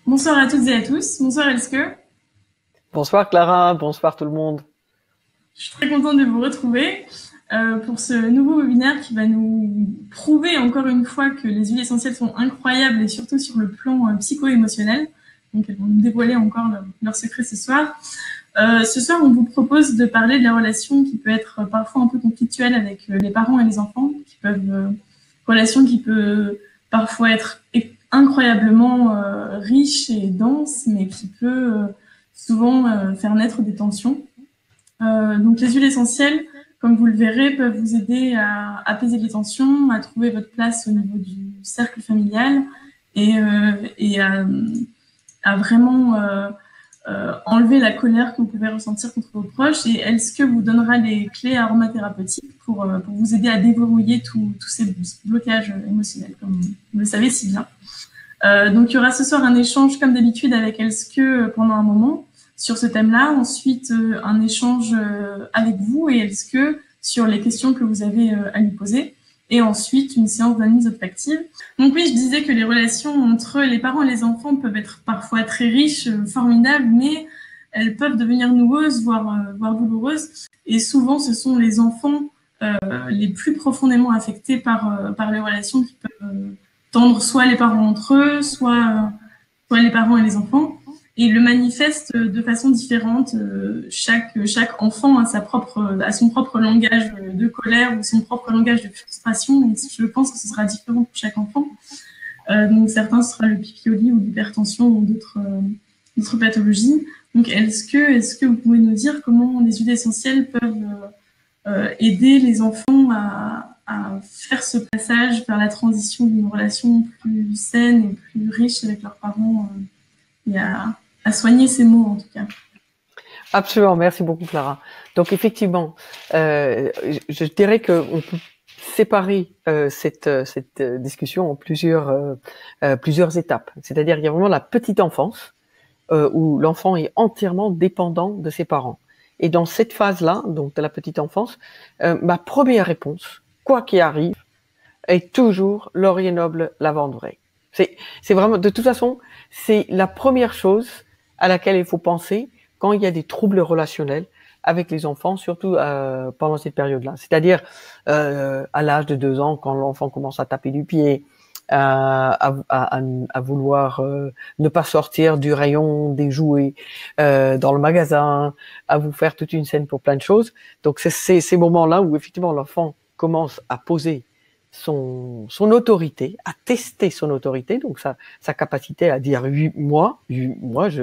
Bonsoir à toutes et à tous. Bonsoir Elske. Bonsoir Clara, bonsoir tout le monde. Je suis très contente de vous retrouver pour ce nouveau webinaire qui va nous prouver encore une fois que les huiles essentielles sont incroyables et surtout sur le plan psycho-émotionnel. Donc elles vont nous dévoiler encore leur secret ce soir. Ce soir, on vous propose de parler de la relation qui peut être parfois un peu conflictuelle avec les parents et les enfants, relation qui peut parfois être incroyablement riche et dense, mais qui peut souvent faire naître des tensions. Donc les huiles essentielles, comme vous le verrez, peuvent vous aider à apaiser les tensions, à trouver votre place au niveau du cercle familial et à vraiment enlever la colère que vous pouvez ressentir contre vos proches. Et Elske vous donnera les clés aromathérapeutiques pour vous aider à déverrouiller tous ces blocages émotionnels, comme vous le savez si bien. Donc il y aura ce soir un échange comme d'habitude avec Elske pendant un moment sur ce thème-là. Ensuite, un échange avec vous et Elske sur les questions que vous avez à lui poser. Et ensuite, une séance d'analyse olfactive. Donc oui, je disais que les relations entre les parents et les enfants peuvent être parfois très riches, formidables, mais elles peuvent devenir noueuses, voire douloureuses. Et souvent, ce sont les enfants les plus profondément affectés par les relations qui peuvent tendre soit les parents entre eux, soit les parents et les enfants. Et il le manifeste de façon différente. Chaque enfant a son propre langage de colère ou son propre langage de frustration. Et je pense que ce sera différent pour chaque enfant. Donc certains, ce sera le pipi au lit ou l'hypertension ou d'autres pathologies. Donc est-ce que vous pouvez nous dire comment les huiles essentielles peuvent aider les enfants à faire ce passage vers la transition d'une relation plus saine et plus riche avec leurs parents et à soigner ces mots en tout cas. Absolument, merci beaucoup Clara. Donc effectivement, je dirais qu'on peut séparer cette discussion en plusieurs étapes. C'est-à-dire il y a vraiment la petite enfance où l'enfant est entièrement dépendant de ses parents. Et dans cette phase-là, donc de la petite enfance, ma première réponse, quoi qu'il arrive, est toujours laurier noble, lavande vraie. C'est vraiment, de toute façon, c'est la première chose à laquelle il faut penser quand il y a des troubles relationnels avec les enfants, surtout pendant cette période-là. C'est-à-dire à l'âge de 2 ans, quand l'enfant commence à taper du pied, à vouloir ne pas sortir du rayon des jouets dans le magasin, à vous faire toute une scène pour plein de choses. Donc c'est ces moments-là où effectivement l'enfant commence à poser son autorité, à tester son autorité, donc sa capacité à dire oui, moi, je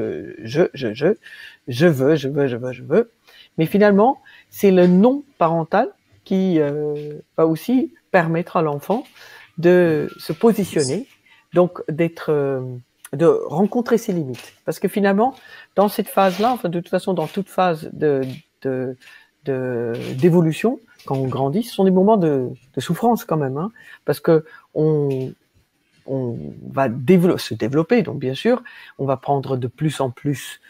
veux. Mais finalement, c'est le non parental qui va aussi permettre à l'enfant de se positionner, donc de rencontrer ses limites. Parce que finalement, dans cette phase-là, enfin de toute façon, dans toute phase d'évolution, quand on grandit, ce sont des moments de souffrance quand même, hein, parce que on va se développer, donc bien sûr, on va prendre de plus en plus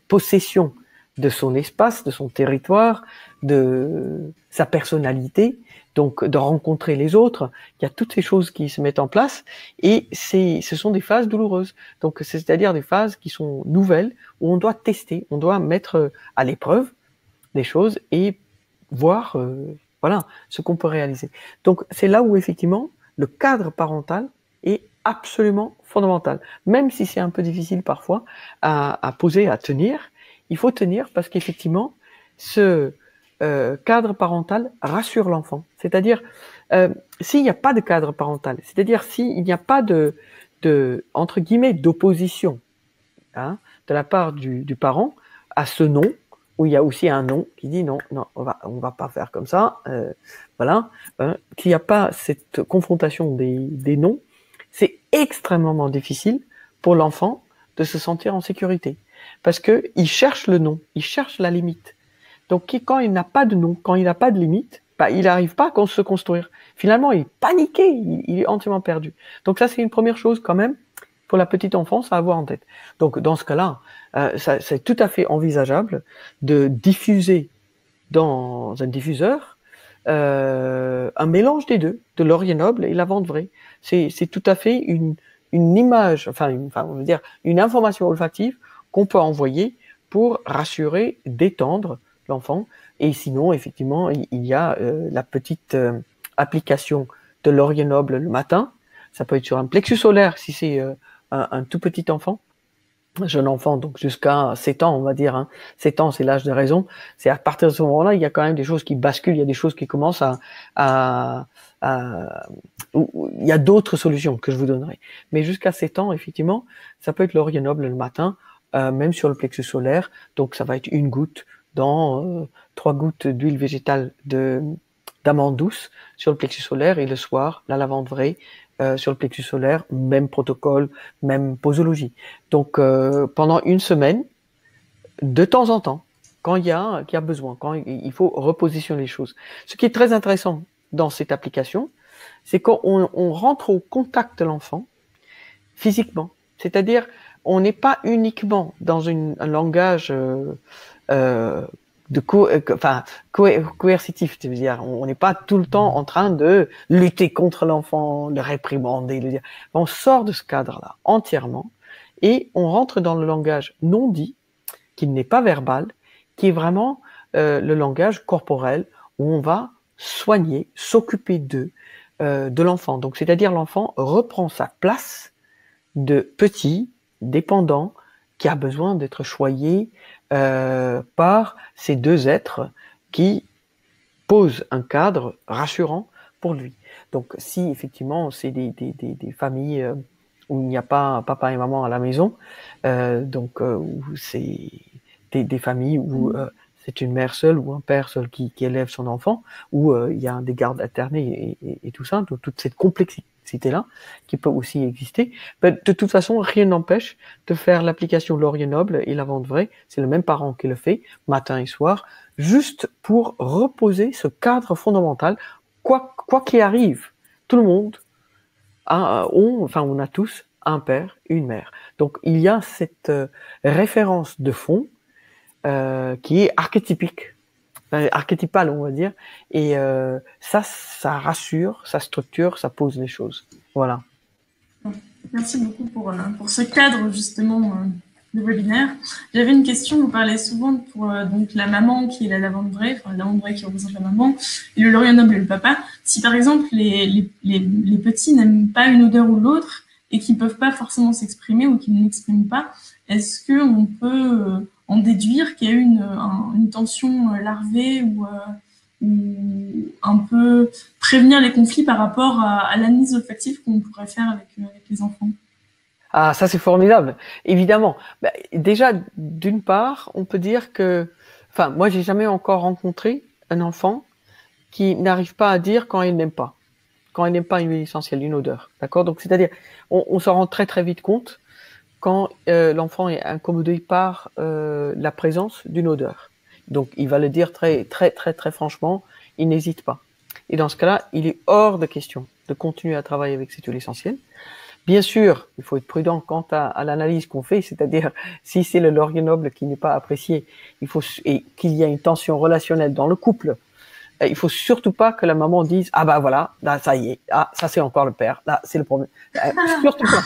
possession de son espace, de son territoire, de sa personnalité, donc de rencontrer les autres. Il y a toutes ces choses qui se mettent en place et ce sont des phases douloureuses. Donc c'est-à-dire des phases qui sont nouvelles où on doit tester, on doit mettre à l'épreuve des choses et voir voilà ce qu'on peut réaliser. Donc c'est là où effectivement le cadre parental est absolument fondamental. Même si c'est un peu difficile parfois à poser, à tenir, il faut tenir parce qu'effectivement ce cadre parental rassure l'enfant. C'est-à-dire s'il n'y a pas de cadre parental, c'est-à-dire s'il n'y a pas de entre guillemets d'opposition hein, de la part du parent à ce non, où il y a aussi un non qui dit non, on va pas faire comme ça, voilà, qu'il n'y a pas cette confrontation des non, c'est extrêmement difficile pour l'enfant de se sentir en sécurité, parce que il cherche le non, il cherche la limite. Donc quand il n'a pas de non, quand il n'a pas de limite, bah, il n'arrive pas à se construire. Finalement, il est paniqué, il est entièrement perdu. Donc ça, c'est une première chose quand même pour la petite enfance à avoir en tête. Donc dans ce cas-là, c'est tout à fait envisageable de diffuser dans un diffuseur un mélange des deux, de laurier noble et lavande vraie. C'est tout à fait une une image, on veut dire une information olfactive qu'on peut envoyer pour rassurer, détendre l'enfant. Et sinon, effectivement, il y a la petite application de laurier noble le matin. Ça peut être sur un plexus solaire si c'est un tout petit enfant, un jeune enfant, donc jusqu'à 7 ans, on va dire. 7 ans, c'est l'âge de raison. C'est à partir de ce moment-là, il y a quand même des choses qui basculent, il y a des choses qui commencent il y a d'autres solutions que je vous donnerai. Mais jusqu'à 7 ans, effectivement, ça peut être laurier noble le matin, même sur le plexus solaire. Donc, ça va être une goutte dans 3 gouttes d'huile végétale d'amande douce sur le plexus solaire, et le soir, la lavande vraie sur le plexus solaire, même protocole, même posologie. Donc, pendant une semaine, de temps en temps, quand il y a besoin, quand il faut repositionner les choses. Ce qui est très intéressant dans cette application, c'est qu'on rentre au contact de l'enfant physiquement. C'est-à-dire, on n'est pas uniquement dans un langage coercitif, c'est-à-dire on n'est pas tout le temps en train de lutter contre l'enfant, le réprimander, le dire. On sort de ce cadre-là entièrement et on rentre dans le langage non dit, qui n'est pas verbal, qui est vraiment le langage corporel où on va soigner, s'occuper de l'enfant. Donc, c'est-à-dire l'enfant reprend sa place de petit, dépendant, qui a besoin d'être choyé par ces deux êtres qui posent un cadre rassurant pour lui. Donc, si effectivement c'est des familles où il n'y a pas papa et maman à la maison, où c'est des familles où c'est une mère seule ou un père seul qui élève son enfant, où il y a des gardes alternés et tout ça, donc toute cette complexité-là qui peut aussi exister. Mais de toute façon, rien n'empêche de faire l'application laurier noble et lavande vraie. C'est le même parent qui le fait, matin et soir, juste pour reposer ce cadre fondamental. Quoi qu'il arrive, tout le monde on a tous un père, une mère. Donc il y a cette référence de fond qui est archétypale, on va dire, et ça rassure, ça structure, ça pose les choses. Voilà. Merci beaucoup pour ce cadre justement de webinaire. J'avais une question, vous parlez souvent pour donc la maman qui est la lavande vraie, enfin la lavande vraie qui représente la maman, et le laurier noble et le papa. Si par exemple les petits n'aiment pas une odeur ou l'autre et qui peuvent pas forcément s'exprimer ou qui ne l'expriment pas, est-ce qu'on peut en déduire qu'il y a eu une tension larvée ou un peu prévenir les conflits par rapport à l'analyse olfactive qu'on pourrait faire avec les enfants? Ah, ça c'est formidable, évidemment. Bah, déjà, d'une part, on peut dire que, moi j'ai jamais encore rencontré un enfant qui n'arrive pas à dire quand il n'aime pas une huile essentielle, une odeur, d'accord? Donc c'est-à-dire, on s'en rend très très vite compte quand l'enfant est incommodé par la présence d'une odeur. Donc il va le dire très très très très franchement, il n'hésite pas. Et dans ce cas-là, il est hors de question de continuer à travailler avec cette huile essentielle. Bien sûr, il faut être prudent quant à l'analyse qu'on fait, c'est-à-dire si c'est le laurier noble qui n'est pas apprécié, et qu'il y a une tension relationnelle dans le couple, il faut surtout pas que la maman dise ah bah voilà, là ça y est, ah ça c'est encore le père, là c'est le problème. Surtout pas.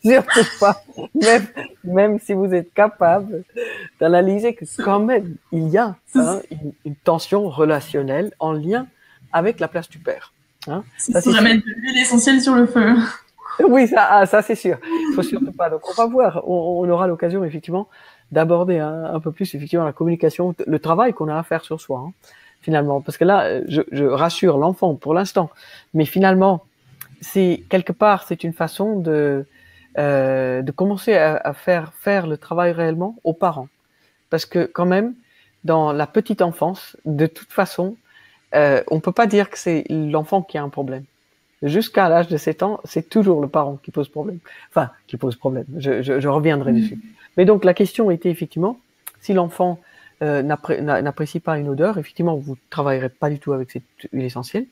Surtout pas. Même si vous êtes capable d'analyser que quand même il y a une tension relationnelle en lien avec la place du père. Ça c'est mettre de l'huile essentielle sur le feu. Oui, ça c'est sûr. Il faut surtout pas. Donc on va voir. On aura l'occasion effectivement d'aborder un peu plus effectivement la communication, le travail qu'on a à faire sur soi finalement. Parce que là, je rassure l'enfant pour l'instant, mais finalement, c'est quelque part c'est une façon de commencer à faire le travail réellement aux parents. Parce que quand même, dans la petite enfance, de toute façon, on peut pas dire que c'est l'enfant qui a un problème. Jusqu'à l'âge de 7 ans, c'est toujours le parent qui pose problème. Enfin, qui pose problème. Je reviendrai dessus. Mais donc, la question était effectivement, si l'enfant n'apprécie pas une odeur, effectivement, vous ne travaillerez pas du tout avec cette huile essentielle,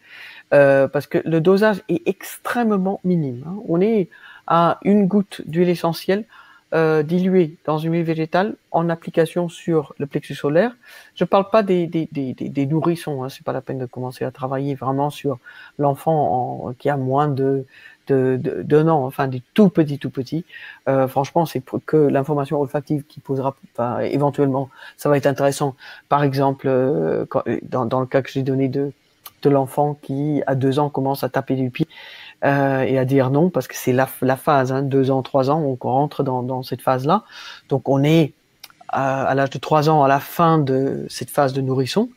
parce que le dosage est extrêmement minime. On est à une goutte d'huile essentielle dilué dans une huile végétale en application sur le plexus solaire. Je ne parle pas des nourrissons, hein, c'est pas la peine de commencer à travailler vraiment sur l'enfant qui a moins d'un an, enfin des tout petits. Franchement, c'est que l'information olfactive qui posera, enfin, éventuellement, ça va être intéressant. Par exemple, dans le cas que j'ai donné de l'enfant qui à 2 ans commence à taper du pied et à dire non, parce que c'est la phase, hein, 2 ans, 3 ans, on rentre dans cette phase-là. Donc on est à l'âge de 3 ans à la fin de cette phase de nourrisson.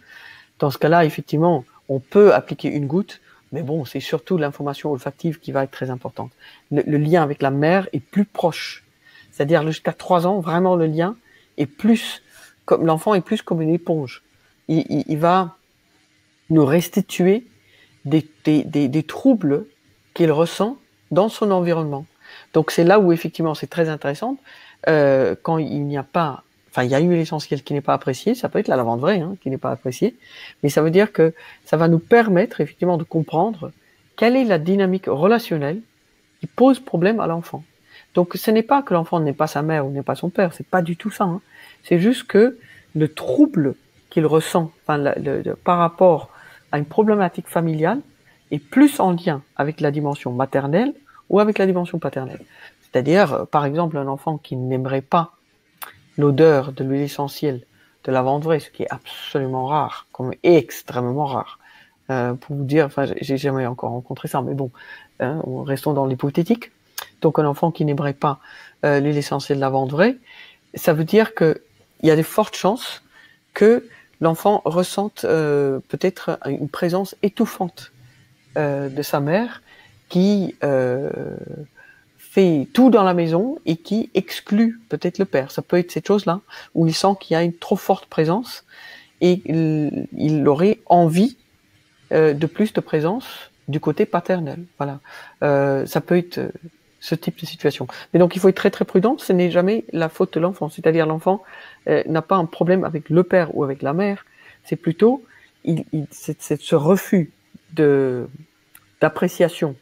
Dans ce cas-là, effectivement, on peut appliquer une goutte, mais bon, c'est surtout l'information olfactive qui va être très importante. Le lien avec la mère est plus proche. C'est-à-dire jusqu'à 3 ans, vraiment le lien est plus, comme l'enfant est plus comme une éponge. Il va nous restituer des troubles qu'il ressent dans son environnement. Donc c'est là où effectivement c'est très intéressant quand il n'y a pas, enfin il y a une huile essentielle qui n'est pas appréciée, ça peut être la lavande vraie hein, qui n'est pas appréciée, mais ça veut dire que ça va nous permettre effectivement de comprendre quelle est la dynamique relationnelle qui pose problème à l'enfant. Donc ce n'est pas que l'enfant n'est pas sa mère ou n'est pas son père, c'est pas du tout ça. Hein. C'est juste que le trouble qu'il ressent, enfin par rapport à une problématique familiale est plus en lien avec la dimension maternelle ou avec la dimension paternelle. C'est-à-dire, par exemple, un enfant qui n'aimerait pas l'odeur de l'huile essentielle de lavande vraie, ce qui est absolument rare, comme extrêmement rare. Pour vous dire, enfin, j'ai jamais encore rencontré ça, mais bon, restons dans l'hypothétique. Donc, un enfant qui n'aimerait pas l'huile essentielle de lavande vraie, ça veut dire que il y a de fortes chances que l'enfant ressente peut-être une présence étouffante de sa mère qui fait tout dans la maison et qui exclut peut-être le père. Ça peut être cette chose-là, où il sent qu'il y a une trop forte présence et il aurait envie de plus de présence du côté paternel. Voilà. Ça peut être ce type de situation. Mais donc il faut être très très prudent, ce n'est jamais la faute de l'enfant. C'est-à-dire l'enfant n'a pas un problème avec le père ou avec la mère, c'est plutôt c'est ce refus d'appréciation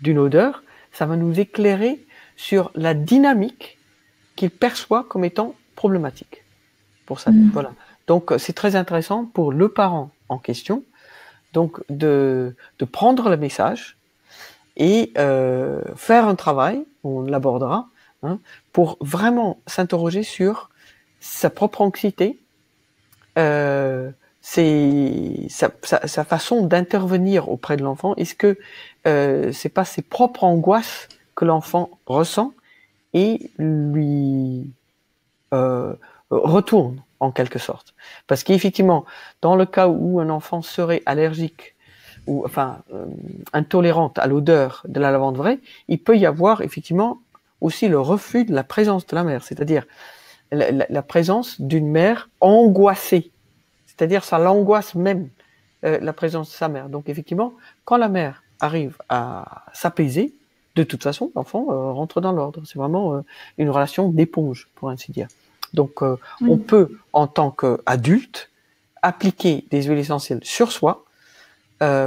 d'une odeur, ça va nous éclairer sur la dynamique qu'il perçoit comme étant problématique pour ça. Voilà. Donc c'est très intéressant pour le parent en question, donc de prendre le message et faire un travail, on l'abordera, hein, pour vraiment s'interroger sur sa propre anxiété, sa façon d'intervenir auprès de l'enfant. Est-ce que c'est pas ses propres angoisses que l'enfant ressent et lui retourne en quelque sorte? Parce qu'effectivement, dans le cas où un enfant serait allergique ou enfin intolérante à l'odeur de la lavande vraie, il peut y avoir effectivement aussi le refus de la présence de la mère, c'est-à-dire la présence d'une mère angoissée. C'est-à-dire ça l'angoisse même, la présence de sa mère. Donc effectivement, quand la mère arrive à s'apaiser, de toute façon, l'enfant rentre dans l'ordre. C'est vraiment une relation d'éponge, pour ainsi dire. Donc on peut, en tant qu'adulte, appliquer des huiles essentielles sur soi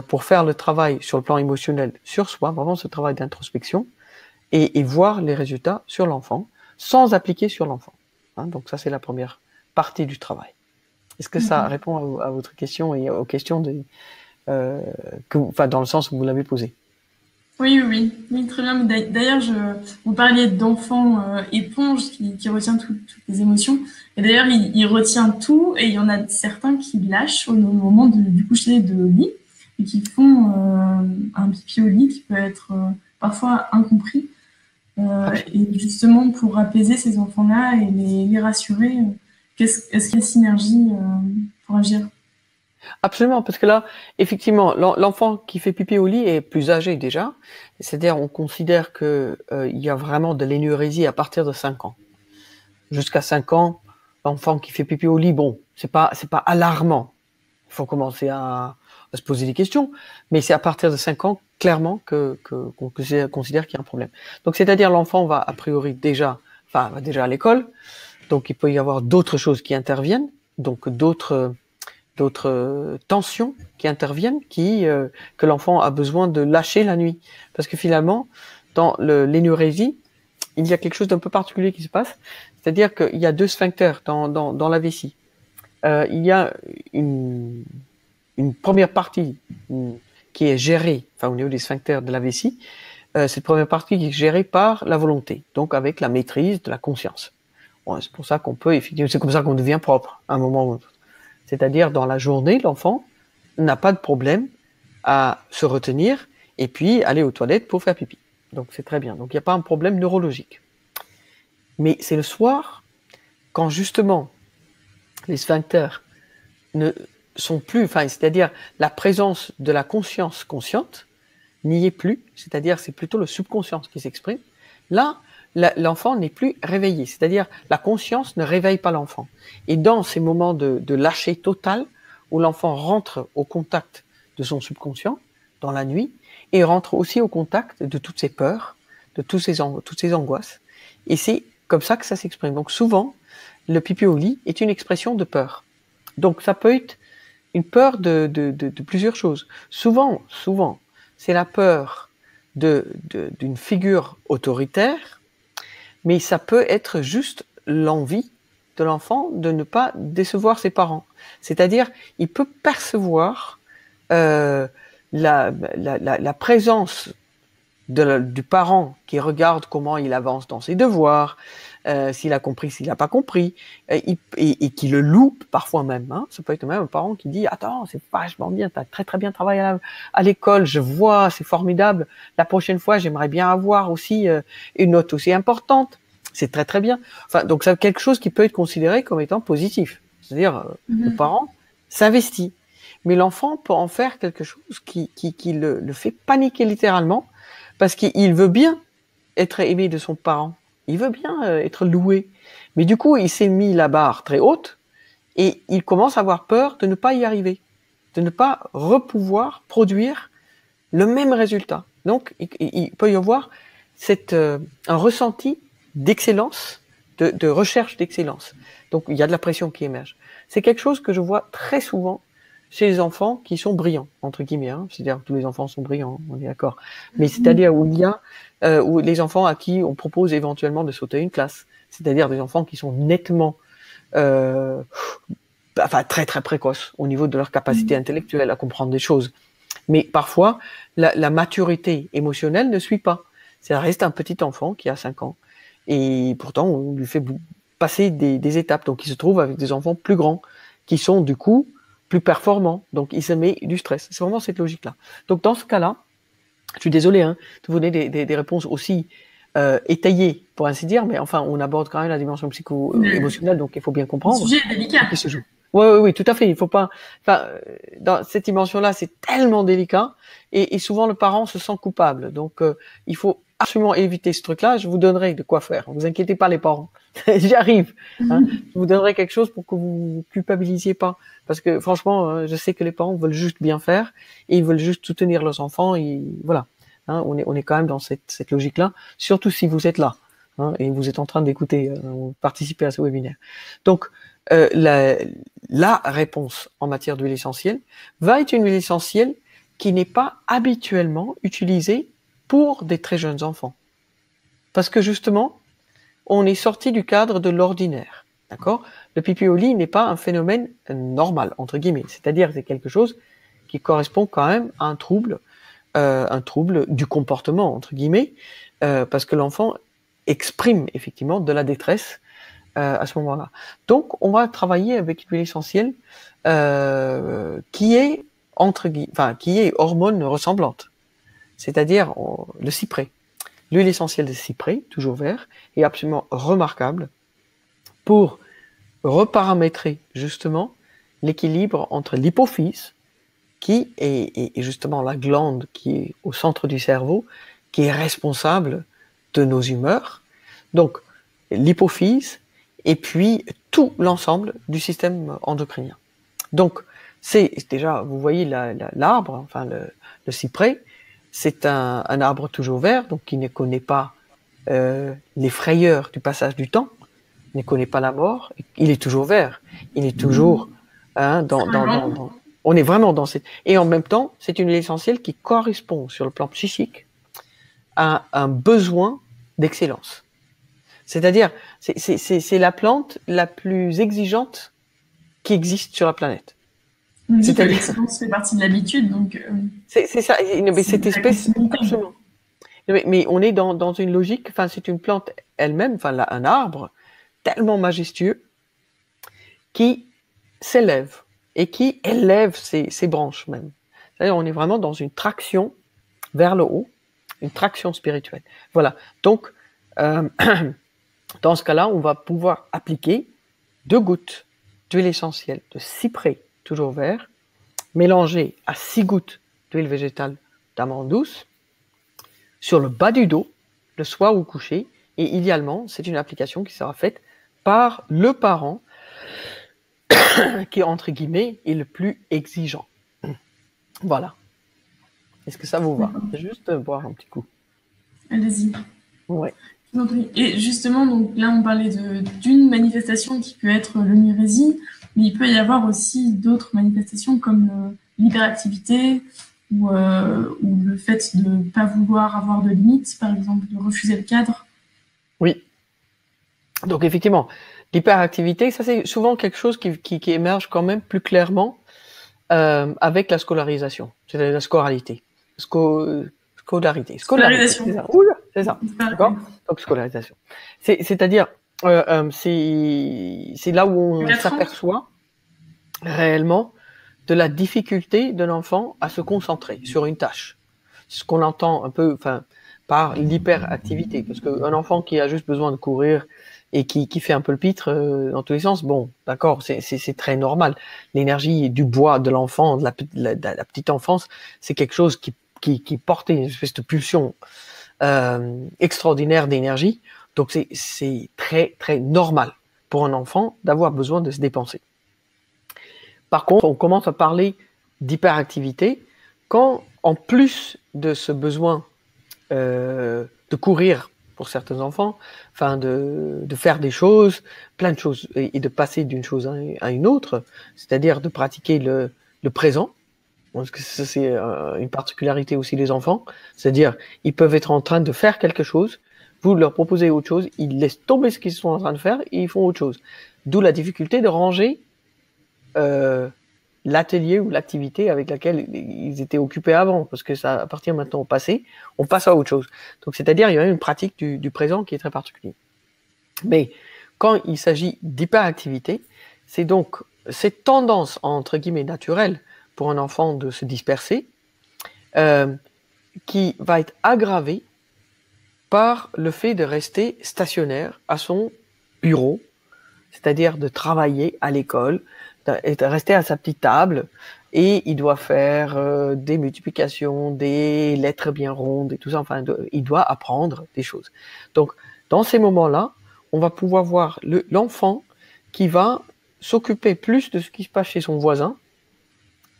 pour faire le travail sur le plan émotionnel sur soi, vraiment ce travail d'introspection, et voir les résultats sur l'enfant, sans appliquer sur l'enfant. Hein, donc ça, c'est la première partie du travail. Est-ce que ça répond à votre question et aux questions dans le sens où vous l'avez posé? Oui, très bien. D'ailleurs, vous parliez d'enfant éponge qui retient toutes les émotions. Et d'ailleurs, il retient tout et il y en a certains qui lâchent au moment du coucher de lit et qui font un pipi au lit qui peut être parfois incompris. Et justement, pour apaiser ces enfants-là et les rassurer, est-ce qu'il y a une synergie pour agir? Absolument, parce que là, effectivement, l'enfant qui fait pipi au lit est plus âgé déjà. C'est-à-dire, on considère que il y a vraiment de l'énurésie à partir de 5 ans. Jusqu'à 5 ans, l'enfant qui fait pipi au lit, bon, c'est pas alarmant. Il faut commencer à se poser des questions, mais c'est à partir de 5 ans, clairement, qu'on considère qu'il y a un problème. Donc, c'est-à-dire, l'enfant va a priori va déjà à l'école, donc il peut y avoir d'autres choses qui interviennent, donc d'autres tensions qui interviennent, que l'enfant a besoin de lâcher la nuit. Parce que finalement, dans l'énurésie, il y a quelque chose d'un peu particulier qui se passe, c'est-à-dire qu'il y a deux sphincters dans la vessie. Il y a une première partie qui est gérée, enfin au niveau des sphincters de la vessie, cette première partie qui est gérée par la volonté, donc avec la maîtrise de la conscience. Bon, c'est pour ça qu'on peut, effectivement, c'est comme ça qu'on devient propre à un moment ou l'autre. C'est-à-dire dans la journée, l'enfant n'a pas de problème à se retenir et puis aller aux toilettes pour faire pipi. Donc c'est très bien. Donc il n'y a pas un problème neurologique. Mais c'est le soir, quand justement les sphincters ne sont plus, enfin, c'est-à-dire la présence de la conscience consciente n'y est plus, c'est-à-dire c'est plutôt le subconscient qui s'exprime. Là, l'enfant n'est plus réveillé, c'est-à-dire la conscience ne réveille pas l'enfant. Et dans ces moments de lâcher total, où l'enfant rentre au contact de son subconscient, dans la nuit, et rentre aussi au contact de toutes ses peurs, de toutes ses angoisses. Et c'est comme ça que ça s'exprime. Donc souvent, le pipi au lit est une expression de peur. Donc ça peut être une peur de plusieurs choses. Souvent, c'est la peur d'une figure autoritaire, mais ça peut être juste l'envie de l'enfant de ne pas décevoir ses parents. C'est-à-dire, il peut percevoir la présence du parent qui regarde comment il avance dans ses devoirs, s'il a compris, s'il n'a pas compris, et qui le loupe parfois même. Hein. Ça peut être même un parent qui dit « Attends, c'est vachement bien, tu as très très bien travaillé à l'école, je vois, c'est formidable. La prochaine fois, j'aimerais bien avoir aussi une note aussi importante. C'est très très bien. » Enfin, donc c'est quelque chose qui peut être considéré comme étant positif. C'est-à-dire, le parent s'investit. Mais l'enfant peut en faire quelque chose qui le fait paniquer littéralement, parce qu'il veut bien être aimé de son parent. Il veut bien être loué. Mais du coup, il s'est mis la barre très haute et il commence à avoir peur de ne pas y arriver, de ne pas repouvoir produire le même résultat. Donc, il peut y avoir un ressenti d'excellence, de recherche d'excellence. Donc, il y a de la pression qui émerge. C'est quelque chose que je vois très souvent chez les enfants qui sont brillants, entre guillemets. Hein. C'est-à-dire que tous les enfants sont brillants, on est d'accord. Mais c'est-à-dire où il y a où les enfants à qui on propose éventuellement de sauter une classe. C'est-à-dire des enfants qui sont nettement très très précoces au niveau de leur capacité intellectuelle à comprendre des choses. Mais parfois, la maturité émotionnelle ne suit pas. Ça reste un petit enfant qui a 5 ans. Et pourtant, on lui fait passer des étapes. Donc, il se trouve avec des enfants plus grands qui sont du coup plus performants. Donc, il se met du stress. C'est vraiment cette logique-là. Donc, dans ce cas-là, je suis désolé de vous donner des réponses aussi étayées, pour ainsi dire, mais enfin, on aborde quand même la dimension psycho-émotionnelle, donc il faut bien comprendre. Le sujet est délicat. Qui se joue. Oui, tout à fait. Il faut pas. Enfin, dans cette dimension-là, c'est tellement délicat, et souvent le parent se sent coupable. Donc, il faut absolument éviter ce truc-là. Je vous donnerai de quoi faire. Ne vous inquiétez pas, les parents. J'y arrive. Hein. Je vous donnerai quelque chose pour que vous vous culpabilisiez pas, parce que franchement, je sais que les parents veulent juste bien faire et ils veulent juste soutenir leurs enfants. Et voilà. Hein, on est quand même dans cette logique-là. Surtout si vous êtes là et vous êtes en train d'écouter, participer à ce webinaire. Donc la réponse en matière d'huile essentielle va être une huile essentielle qui n'est pas habituellement utilisée pour des très jeunes enfants. Parce que justement, on est sorti du cadre de l'ordinaire. D'accord ? Le pipi au lit n'est pas un phénomène normal, entre guillemets. C'est-à-dire que c'est quelque chose qui correspond quand même à un trouble du comportement, entre guillemets, parce que l'enfant exprime effectivement de la détresse à ce moment-là. Donc, on va travailler avec une huile essentielle qui est qui est hormone ressemblante, c'est-à-dire le cyprès. L'huile essentielle de cyprès, toujours vert, est absolument remarquable pour reparamétrer justement l'équilibre entre l'hypophyse, qui est justement la glande qui est au centre du cerveau, qui est responsable de nos humeurs. Donc, l'hypophyse, et puis tout l'ensemble du système endocrinien. Donc, c'est déjà, vous voyez l'arbre, enfin le cyprès, c'est un arbre toujours vert, donc qui ne connaît pas les frayeurs du passage du temps, ne connaît pas la mort, il est toujours vert, il est toujours on est vraiment dans cette... Et en même temps, c'est une huile essentielle qui correspond sur le plan psychique à un besoin d'excellence. C'est-à-dire, c'est la plante la plus exigeante qui existe sur la planète. On dit que l'excellence fait partie de l'habitude, donc... C'est ça, mais cette espèce, absolument. Mais on est dans une logique, enfin, c'est une plante elle-même, enfin, un arbre tellement majestueux qui s'élève et qui élève ses branches même. C'est-à-dire, on est vraiment dans une traction vers le haut, une traction spirituelle. Voilà. Donc, dans ce cas-là, on va pouvoir appliquer 2 gouttes d'huile essentielle de cyprès, toujours vert, mélangée à 6 gouttes d'huile végétale d'amande douce, sur le bas du dos, le soir au coucher, et idéalement, c'est une application qui sera faite par le parent qui, entre guillemets, est le plus exigeant. Voilà. Est-ce que ça vous va? Juste boire un petit coup. Allez-y. Ouais. Et justement, donc là, on parlait d'une manifestation qui peut être l'enurésie, mais il peut y avoir aussi d'autres manifestations comme l'hyperactivité ou le fait de ne pas vouloir avoir de limites, par exemple, de refuser le cadre. Oui. Donc effectivement, l'hyperactivité, ça c'est souvent quelque chose qui émerge quand même plus clairement avec la scolarisation, c'est-à-dire la scolarité. Scolarisation. C'est ça. D'accord. Donc scolarisation. C'est-à-dire, c'est là où on s'aperçoit réellement de la difficulté de l'enfant à se concentrer sur une tâche. C'est ce qu'on entend un peu, enfin, par l'hyperactivité, parce qu'un enfant qui a juste besoin de courir et qui fait un peu le pitre dans tous les sens, bon, d'accord, c'est très normal. L'énergie du bois de l'enfant, de la petite enfance, c'est quelque chose qui portait une espèce de pulsion extraordinaire d'énergie. Donc c'est très très normal pour un enfant d'avoir besoin de se dépenser. Par contre, on commence à parler d'hyperactivité quand, en plus de ce besoin de courir pour certains enfants, enfin de faire des choses, plein de choses, et de passer d'une chose à une autre, c'est-à-dire de pratiquer le présent. Parce que ça, c'est une particularité aussi des enfants, c'est-à-dire ils peuvent être en train de faire quelque chose, vous leur proposez autre chose, ils laissent tomber ce qu'ils sont en train de faire et ils font autre chose. D'où la difficulté de ranger l'atelier ou l'activité avec laquelle ils étaient occupés avant, parce que ça appartient maintenant au passé, on passe à autre chose. Donc c'est-à-dire il y a une pratique du présent qui est très particulière. Mais quand il s'agit d'hyperactivité, c'est donc cette tendance entre guillemets naturelle pour un enfant de se disperser, qui va être aggravée par le fait de rester stationnaire à son bureau, c'est-à-dire de travailler à l'école, de rester à sa petite table, et il doit faire des multiplications, des lettres bien rondes et tout ça, enfin, il doit apprendre des choses. Donc, dans ces moments-là, on va pouvoir voir l'enfant qui va s'occuper plus de ce qui se passe chez son voisin,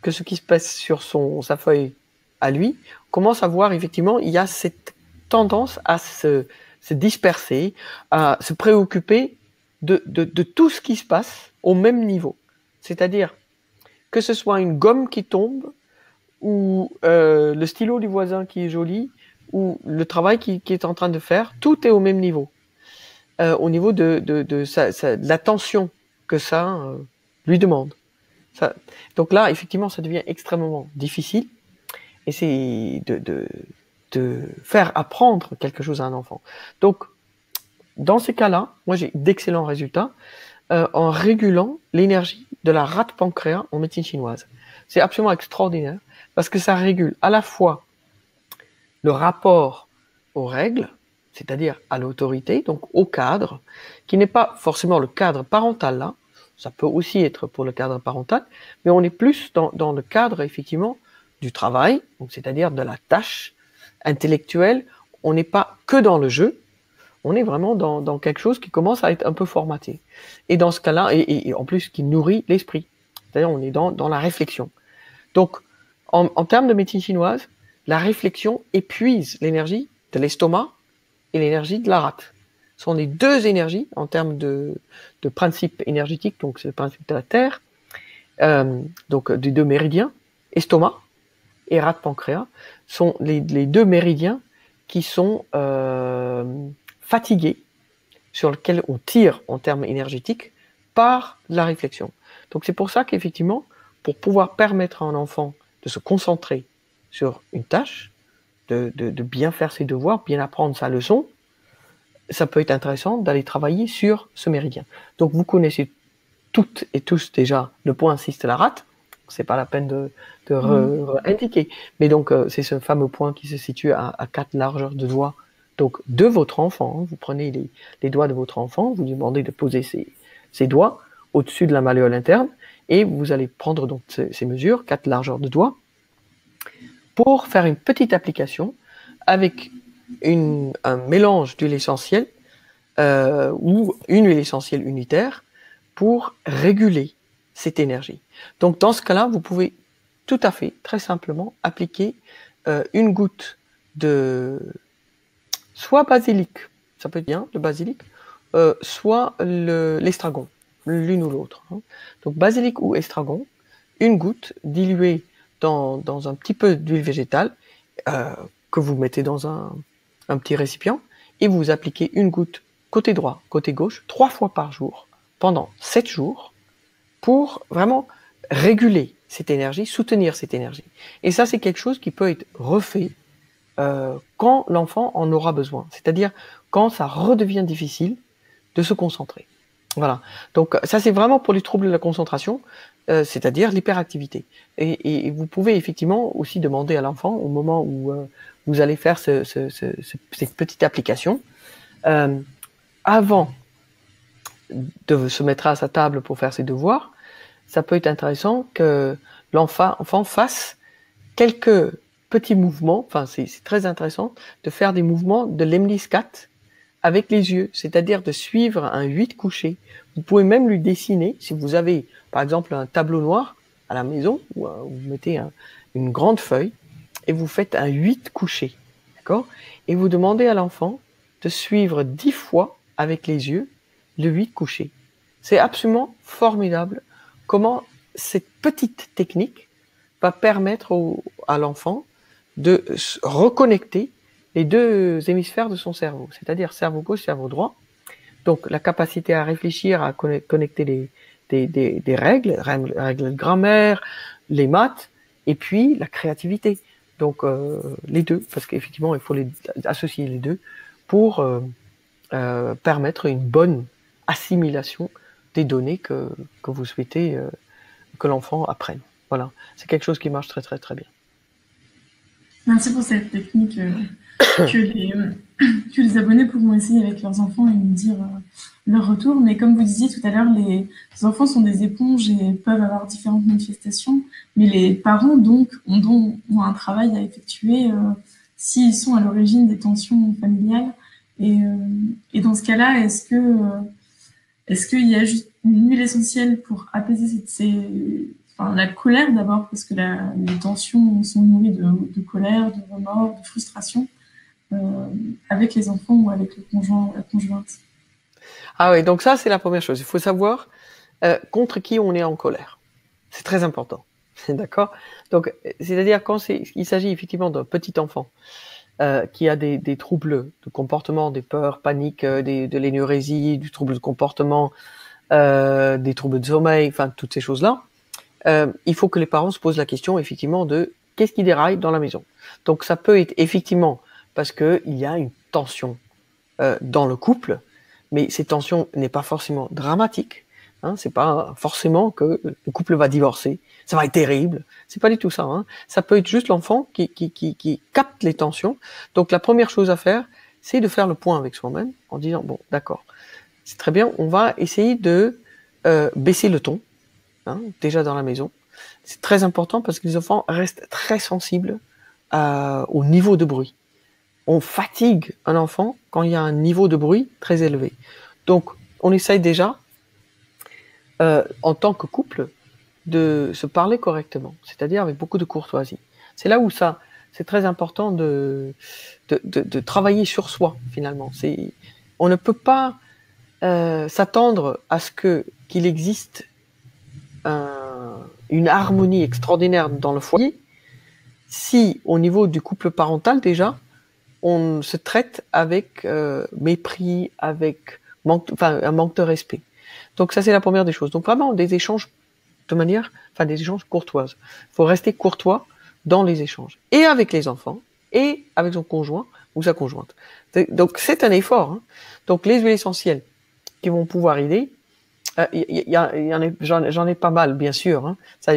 que ce qui se passe sur sa feuille à lui. On commence à voir, effectivement, il y a cette tendance à se disperser, à se préoccuper de tout ce qui se passe au même niveau. C'est-à-dire que ce soit une gomme qui tombe, ou le stylo du voisin qui est joli, ou le travail qu'il est en train de faire, tout est au même niveau. Au niveau de l'attention que ça lui demande. Donc là, effectivement, ça devient extrêmement difficile, et c'est de faire apprendre quelque chose à un enfant. Donc, dans ces cas-là, moi j'ai d'excellents résultats en régulant l'énergie de la rate pancréas en médecine chinoise. C'est absolument extraordinaire, parce que ça régule à la fois le rapport aux règles, c'est-à-dire à l'autorité, donc au cadre, qui n'est pas forcément le cadre parental là, ça peut aussi être pour le cadre parental, mais on est plus dans le cadre, effectivement, du travail, donc c'est-à-dire de la tâche intellectuelle. On n'est pas que dans le jeu, on est vraiment dans quelque chose qui commence à être un peu formaté. Et dans ce cas-là, et en plus qui nourrit l'esprit, c'est-à-dire on est dans la réflexion. Donc, en termes de médecine chinoise, la réflexion épuise l'énergie de l'estomac et l'énergie de la rate. Ce sont les deux énergies en termes de principe énergétique, donc c'est le principe de la Terre, donc des deux méridiens, estomac et rate pancréas, sont les deux méridiens qui sont fatigués sur lequel on tire en termes énergétiques par la réflexion. Donc c'est pour ça qu'effectivement, pour pouvoir permettre à un enfant de se concentrer sur une tâche, de bien faire ses devoirs, bien apprendre sa leçon, ça peut être intéressant d'aller travailler sur ce méridien. Donc vous connaissez toutes et tous déjà le point 6 de la rate, c'est pas la peine de indiquer. Mais donc c'est ce fameux point qui se situe à 4 largeurs de doigts, donc de votre enfant. Vous prenez les doigts de votre enfant, vous lui demandez de poser ses doigts au-dessus de la malléole interne, et vous allez prendre donc ces mesures, 4 largeurs de doigts, pour faire une petite application avec un mélange d'huile essentielle ou une huile essentielle unitaire pour réguler cette énergie. Donc dans ce cas-là, vous pouvez tout à fait, très simplement, appliquer une goutte de soit basilic, ça peut être bien, le basilic, soit l'estragon, l'une ou l'autre. Hein. Donc basilic ou estragon, une goutte diluée dans un petit peu d'huile végétale que vous mettez dans un petit récipient et vous appliquez une goutte côté droit, côté gauche, 3 fois par jour pendant 7 jours pour vraiment réguler cette énergie, soutenir cette énergie. Et ça, c'est quelque chose qui peut être refait quand l'enfant en aura besoin, c'est-à-dire quand ça redevient difficile de se concentrer. Voilà. Donc ça, c'est vraiment pour les troubles de la concentration, c'est-à-dire l'hyperactivité. Et vous pouvez effectivement aussi demander à l'enfant, au moment où vous allez faire cette petite application, avant de se mettre à sa table pour faire ses devoirs, ça peut être intéressant que l'enfant fasse quelques petits mouvements, enfin c'est très intéressant de faire des mouvements de Lemniscat avec les yeux, c'est-à-dire de suivre un 8 couché. Vous pouvez même lui dessiner, si vous avez par exemple un tableau noir à la maison, où vous mettez une grande feuille et vous faites un 8 couché, d'accord? Et vous demandez à l'enfant de suivre 10 fois avec les yeux le 8 couché. C'est absolument formidable comment cette petite technique va permettre à l'enfant de reconnecter les deux hémisphères de son cerveau, c'est-à-dire cerveau gauche, cerveau droit. Donc la capacité à réfléchir, à connecter des règles de grammaire, les maths, et puis la créativité. Donc les deux, parce qu'effectivement il faut associer les deux pour permettre une bonne assimilation des données que vous souhaitez que l'enfant apprenne. Voilà, c'est quelque chose qui marche très très très bien. Merci pour cette technique que les abonnés pourront essayer avec leurs enfants et nous dire leur retour. Mais comme vous disiez tout à l'heure, les enfants sont des éponges et peuvent avoir différentes manifestations. Mais les parents, donc, ont un travail à effectuer s'ils sont à l'origine des tensions familiales. Et dans ce cas-là, est-ce qu'il y a juste une huile essentielle pour apaiser la colère d'abord, parce que les tensions sont nourries de colère, de remords, de frustration, avec les enfants ou avec le conjoint ou la conjointe. Ah oui, donc ça c'est la première chose. Il faut savoir contre qui on est en colère. C'est très important. D'accord? Donc, c'est-à-dire quand il s'agit effectivement d'un petit enfant qui a des troubles de comportement, des peurs, paniques, de l'énurésie, du trouble de comportement, des troubles de sommeil, enfin toutes ces choses-là, il faut que les parents se posent la question effectivement de qu'est-ce qui déraille dans la maison. Donc ça peut être effectivement parce que il y a une tension dans le couple, mais cette tension n'est pas forcément dramatique. Hein, c'est pas forcément que le couple va divorcer, ça va être terrible. C'est pas du tout ça. Hein. Ça peut être juste l'enfant qui capte les tensions. Donc la première chose à faire, c'est de faire le point avec soi-même en disant bon, d'accord, c'est très bien, on va essayer de baisser le ton. Hein, déjà dans la maison. C'est très important parce que les enfants restent très sensibles au niveau de bruit. On fatigue un enfant quand il y a un niveau de bruit très élevé. Donc, on essaye déjà, en tant que couple, de se parler correctement, c'est-à-dire avec beaucoup de courtoisie. C'est là où c'est très important de travailler sur soi, finalement. On ne peut pas s'attendre à ce qu'il existe une harmonie extraordinaire dans le foyer si au niveau du couple parental déjà on se traite avec mépris, avec un manque de respect. Donc ça, c'est la première des choses. Donc vraiment des échanges des échanges courtoises. Il faut rester courtois dans les échanges, et avec les enfants, et avec son conjoint ou sa conjointe. Donc c'est un effort. Hein. Donc les huiles essentielles qui vont pouvoir aider, j'en ai pas mal, bien sûr. Hein. Ça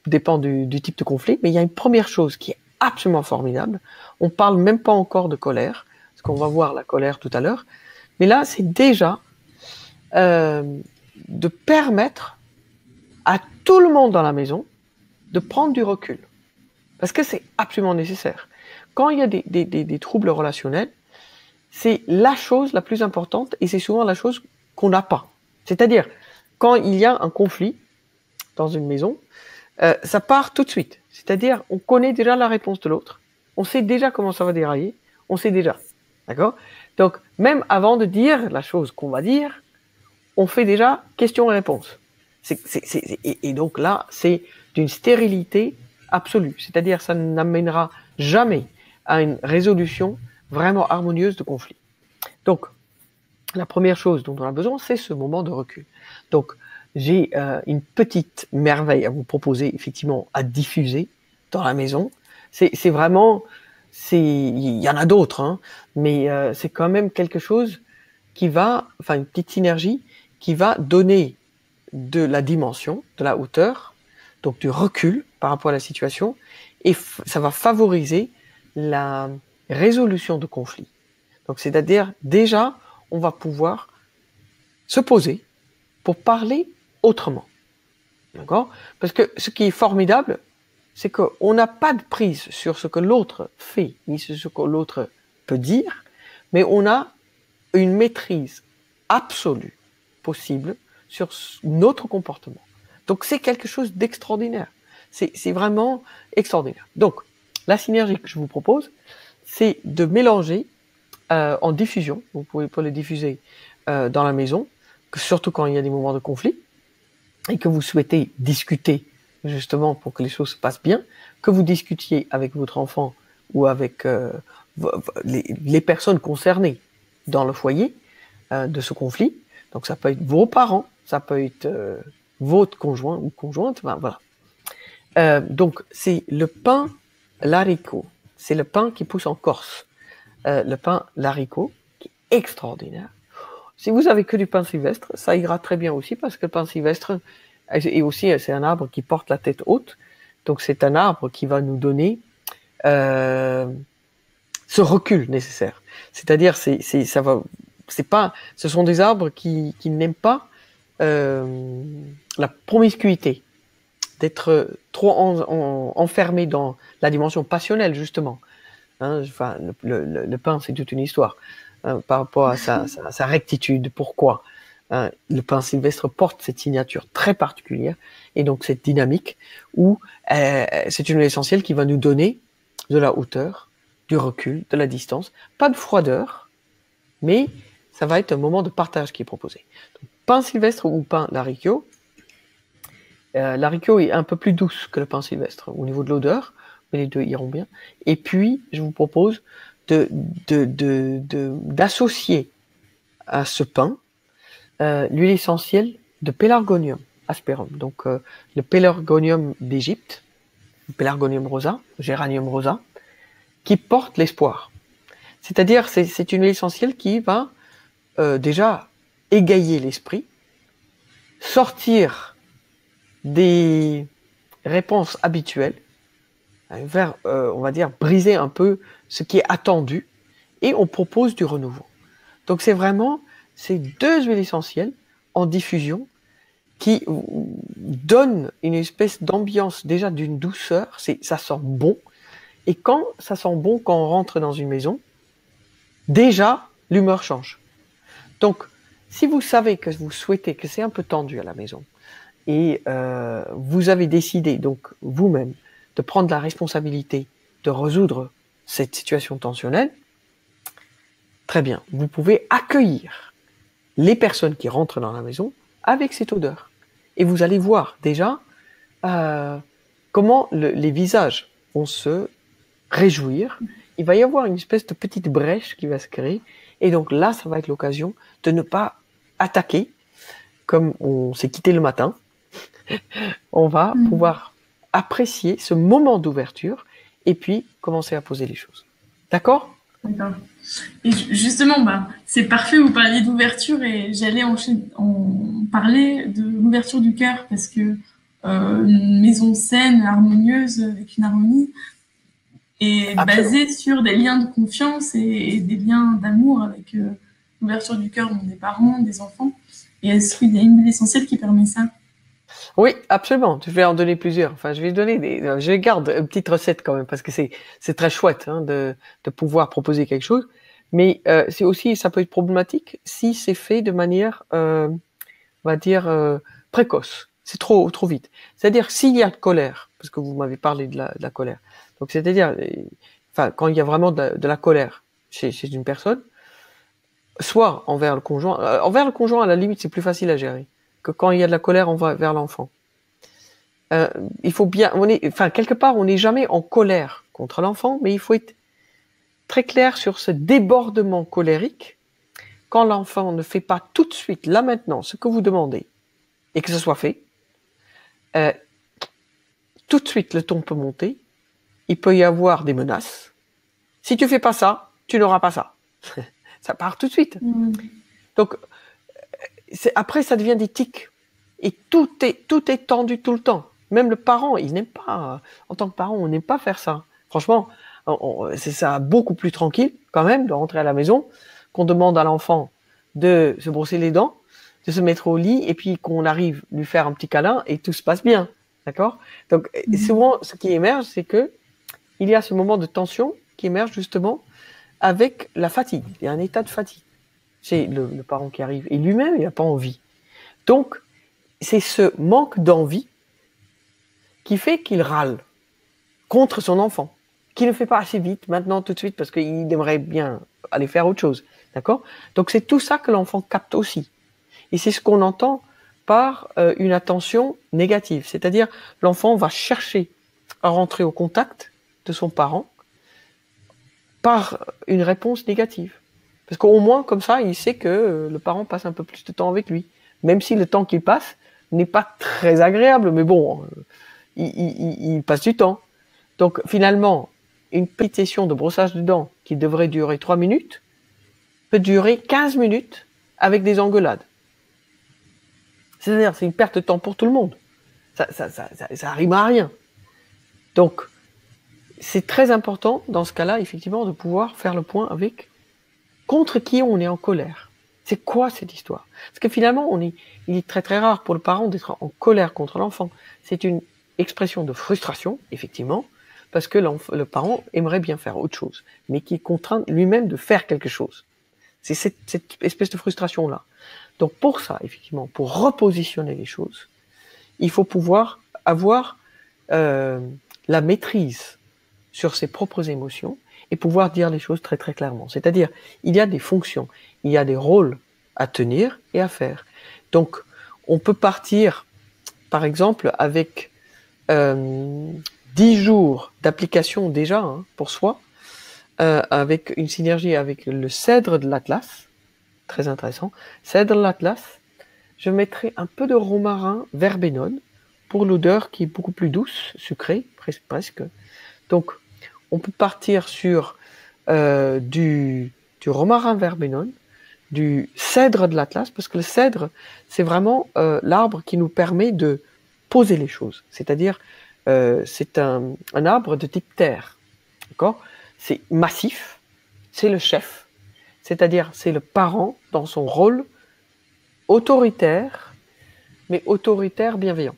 dépend du type de conflit, mais il y a une première chose qui est absolument formidable. On parle même pas encore de colère, parce qu'on va voir la colère tout à l'heure. Mais là, c'est déjà de permettre à tout le monde dans la maison de prendre du recul. Parce que c'est absolument nécessaire. Quand il y a des troubles relationnels, c'est la chose la plus importante et c'est souvent la chose qu'on n'a pas. C'est-à-dire, quand il y a un conflit dans une maison, ça part tout de suite. C'est-à-dire, on connaît déjà la réponse de l'autre, on sait déjà comment ça va dérailler, on sait déjà. D'accord ? Donc, même avant de dire la chose qu'on va dire, on fait déjà question et réponse. Et donc là, c'est d'une stérilité absolue. C'est-à-dire, ça n'amènera jamais à une résolution vraiment harmonieuse de conflit. Donc, la première chose dont on a besoin, c'est ce moment de recul. Donc, j'ai une petite merveille à vous proposer, effectivement, à diffuser dans la maison. C'est vraiment, il y en a d'autres, hein, mais c'est quand même quelque chose qui va, une petite synergie qui va donner de la dimension, de la hauteur, donc du recul par rapport à la situation, et ça va favoriser la résolution de conflits. Donc, c'est-à-dire, déjà, on va pouvoir se poser pour parler autrement. D'accord ? Parce que ce qui est formidable, c'est qu'on n'a pas de prise sur ce que l'autre fait, ni sur ce que l'autre peut dire, mais on a une maîtrise absolue possible sur notre comportement. Donc, c'est quelque chose d'extraordinaire. C'est vraiment extraordinaire. Donc, la synergie que je vous propose, c'est de mélanger en diffusion. Vous pouvez pas le diffuser dans la maison, surtout quand il y a des moments de conflit, et que vous souhaitez discuter justement pour que les choses se passent bien, que vous discutiez avec votre enfant ou avec les personnes concernées dans le foyer de ce conflit. Donc ça peut être vos parents, ça peut être votre conjoint ou conjointe, voilà. Donc c'est le pain l'haricot, c'est le pain qui pousse en Corse. Le pain l'haricot, qui est extraordinaire. Si vous avez que du pain sylvestre, ça ira très bien aussi, parce que le pain sylvestre, et aussi c'est un arbre qui porte la tête haute, donc c'est un arbre qui va nous donner ce recul nécessaire. C'est-à-dire, ce sont des arbres qui n'aiment pas la promiscuité, d'être trop enfermé dans la dimension passionnelle, justement. Hein, le pain, c'est toute une histoire par rapport à sa rectitude. Pourquoi le pain sylvestre porte cette signature très particulière, et donc cette dynamique où c'est une huile essentielle qui va nous donner de la hauteur, du recul, de la distance, pas de froideur, mais ça va être un moment de partage qui est proposé. Donc, pain sylvestre ou pain l'haricot. L'haricot est un peu plus douce que le pain sylvestre au niveau de l'odeur, mais les deux iront bien. Et puis, je vous propose d'associer à ce pain l'huile essentielle de Pelargonium asperum. Donc, le Pelargonium d'Égypte, le Pelargonium rosa, Géranium rosa, qui porte l'espoir. C'est-à-dire, c'est une huile essentielle qui va déjà égayer l'esprit, sortir des réponses habituelles, vers, on va dire, briser un peu ce qui est attendu, et on propose du renouveau. Donc c'est vraiment ces deux huiles essentielles en diffusion qui donnent une espèce d'ambiance déjà d'une douceur, ça sent bon, et quand ça sent bon, quand on rentre dans une maison, déjà l'humeur change. Donc si vous savez que vous souhaitez que c'est un peu tendu à la maison, et vous avez décidé donc vous-même de prendre la responsabilité de résoudre cette situation tensionnelle, très bien, vous pouvez accueillir les personnes qui rentrent dans la maison avec cette odeur. Et vous allez voir déjà comment les visages vont se réjouir. Il va y avoir une espèce de petite brèche qui va se créer. Et donc là, ça va être l'occasion de ne pas attaquer, comme on s'est quitté le matin, on va pouvoir apprécier ce moment d'ouverture et puis commencer à poser les choses. D'accord? D'accord. Et justement, c'est parfait, vous parliez d'ouverture et j'allais en parler de l'ouverture du cœur parce que une maison saine, harmonieuse, avec une harmonie, est basée sur des liens de confiance et des liens d'amour avec l'ouverture du cœur des parents, des enfants. Et est-ce qu'il y a une huile essentielle qui permet ça? Oui, absolument. Je vais en donner plusieurs. Enfin, je vais donner je garde une petite recette quand même parce que c'est très chouette de pouvoir proposer quelque chose. Mais c'est aussi, ça peut être problématique si c'est fait de manière, on va dire, précoce. C'est trop vite. C'est-à-dire s'il y a de colère, parce que vous m'avez parlé de la colère. Donc c'est-à-dire, enfin, quand il y a vraiment de la colère chez une personne, soit envers le conjoint à la limite c'est plus facile à gérer que quand il y a de la colère envers l'enfant. Il faut bien, quelque part on n'est jamais en colère contre l'enfant, mais il faut être très clair sur ce débordement colérique quand l'enfant ne fait pas tout de suite, là maintenant, ce que vous demandez et que ce soit fait. Tout de suite le ton peut monter, il peut y avoir des menaces. Si tu fais pas ça, tu n'auras pas ça. Ça part tout de suite. Donc après ça devient des tics et tout est tendu tout le temps. Même le parent, il n'aime pas. En tant que parent, on n'aime pas faire ça. Franchement, c'est ça beaucoup plus tranquille quand même de rentrer à la maison, qu'on demande à l'enfant de se brosser les dents, de se mettre au lit et puis qu'on arrive lui faire un petit câlin et tout se passe bien. D'accord? Donc souvent, ce qui émerge, c'est que il y a ce moment de tension qui émerge justement avec la fatigue. Il y a un état de fatigue chez le parent qui arrive et lui-même, il n'a pas envie. Donc, c'est ce manque d'envie qui fait qu'il râle contre son enfant, qui ne fait pas assez vite, maintenant, tout de suite, parce qu'il aimerait bien aller faire autre chose. D'accord? Donc, c'est tout ça que l'enfant capte aussi. Et c'est ce qu'on entend par une attention négative. C'est-à-dire, l'enfant va chercher à rentrer au contact de son parent par une réponse négative. Parce qu'au moins, comme ça, il sait que le parent passe un peu plus de temps avec lui. Même si le temps qu'il passe n'est pas très agréable, mais bon, il passe du temps. Donc finalement, une petite session de brossage de dents qui devrait durer 3 minutes peut durer 15 minutes avec des engueulades. C'est-à-dire, c'est une perte de temps pour tout le monde. Ça rime à rien. Donc, c'est très important dans ce cas-là, effectivement, de pouvoir faire le point avec contre qui on est en colère. C'est quoi cette histoire? Parce que finalement, il est très très rare pour le parent d'être en colère contre l'enfant. C'est une expression de frustration, effectivement, parce que le parent aimerait bien faire autre chose, mais qui est contraint lui-même de faire quelque chose. C'est cette espèce de frustration-là. Donc pour ça, effectivement, pour repositionner les choses, il faut pouvoir avoir la maîtrise sur ses propres émotions et pouvoir dire les choses très très clairement. C'est-à-dire, il y a des fonctions, il y a des rôles à tenir et à faire. Donc, on peut partir, par exemple, avec 10 jours d'application déjà pour soi, avec une synergie avec le cèdre de l'Atlas, très intéressant. Cèdre de l'Atlas, je mettrai un peu de romarin verbenone pour l'odeur qui est beaucoup plus douce, sucrée, presque. Donc, on peut partir sur du romarin verbenone, du cèdre de l'Atlas, parce que le cèdre, c'est vraiment l'arbre qui nous permet de poser les choses. C'est-à-dire, c'est un arbre de type terre. D'accord? C'est massif, c'est le chef, c'est-à-dire c'est le parent dans son rôle autoritaire, mais autoritaire bienveillant.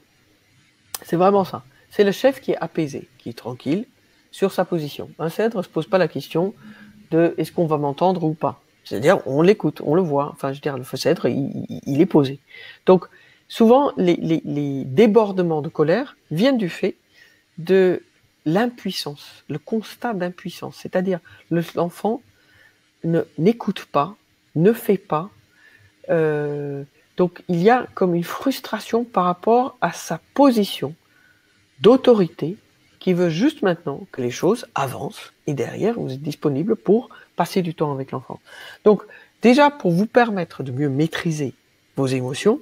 C'est vraiment ça. C'est le chef qui est apaisé, qui est tranquille sur sa position. Un cèdre ne se pose pas la question de est-ce qu'on va m'entendre ou pas. C'est-à-dire, on l'écoute, on le voit. Enfin, je veux dire, le cèdre, il est posé. Donc, souvent, les débordements de colère viennent du fait de l'impuissance, le constat d'impuissance. C'est-à-dire, l'enfant n'écoute pas, ne fait pas. Donc, il y a comme une frustration par rapport à sa position d'autorité qui veut juste maintenant que les choses avancent et derrière, vous êtes disponible pour passer du temps avec l'enfant. Donc, déjà, pour vous permettre de mieux maîtriser vos émotions,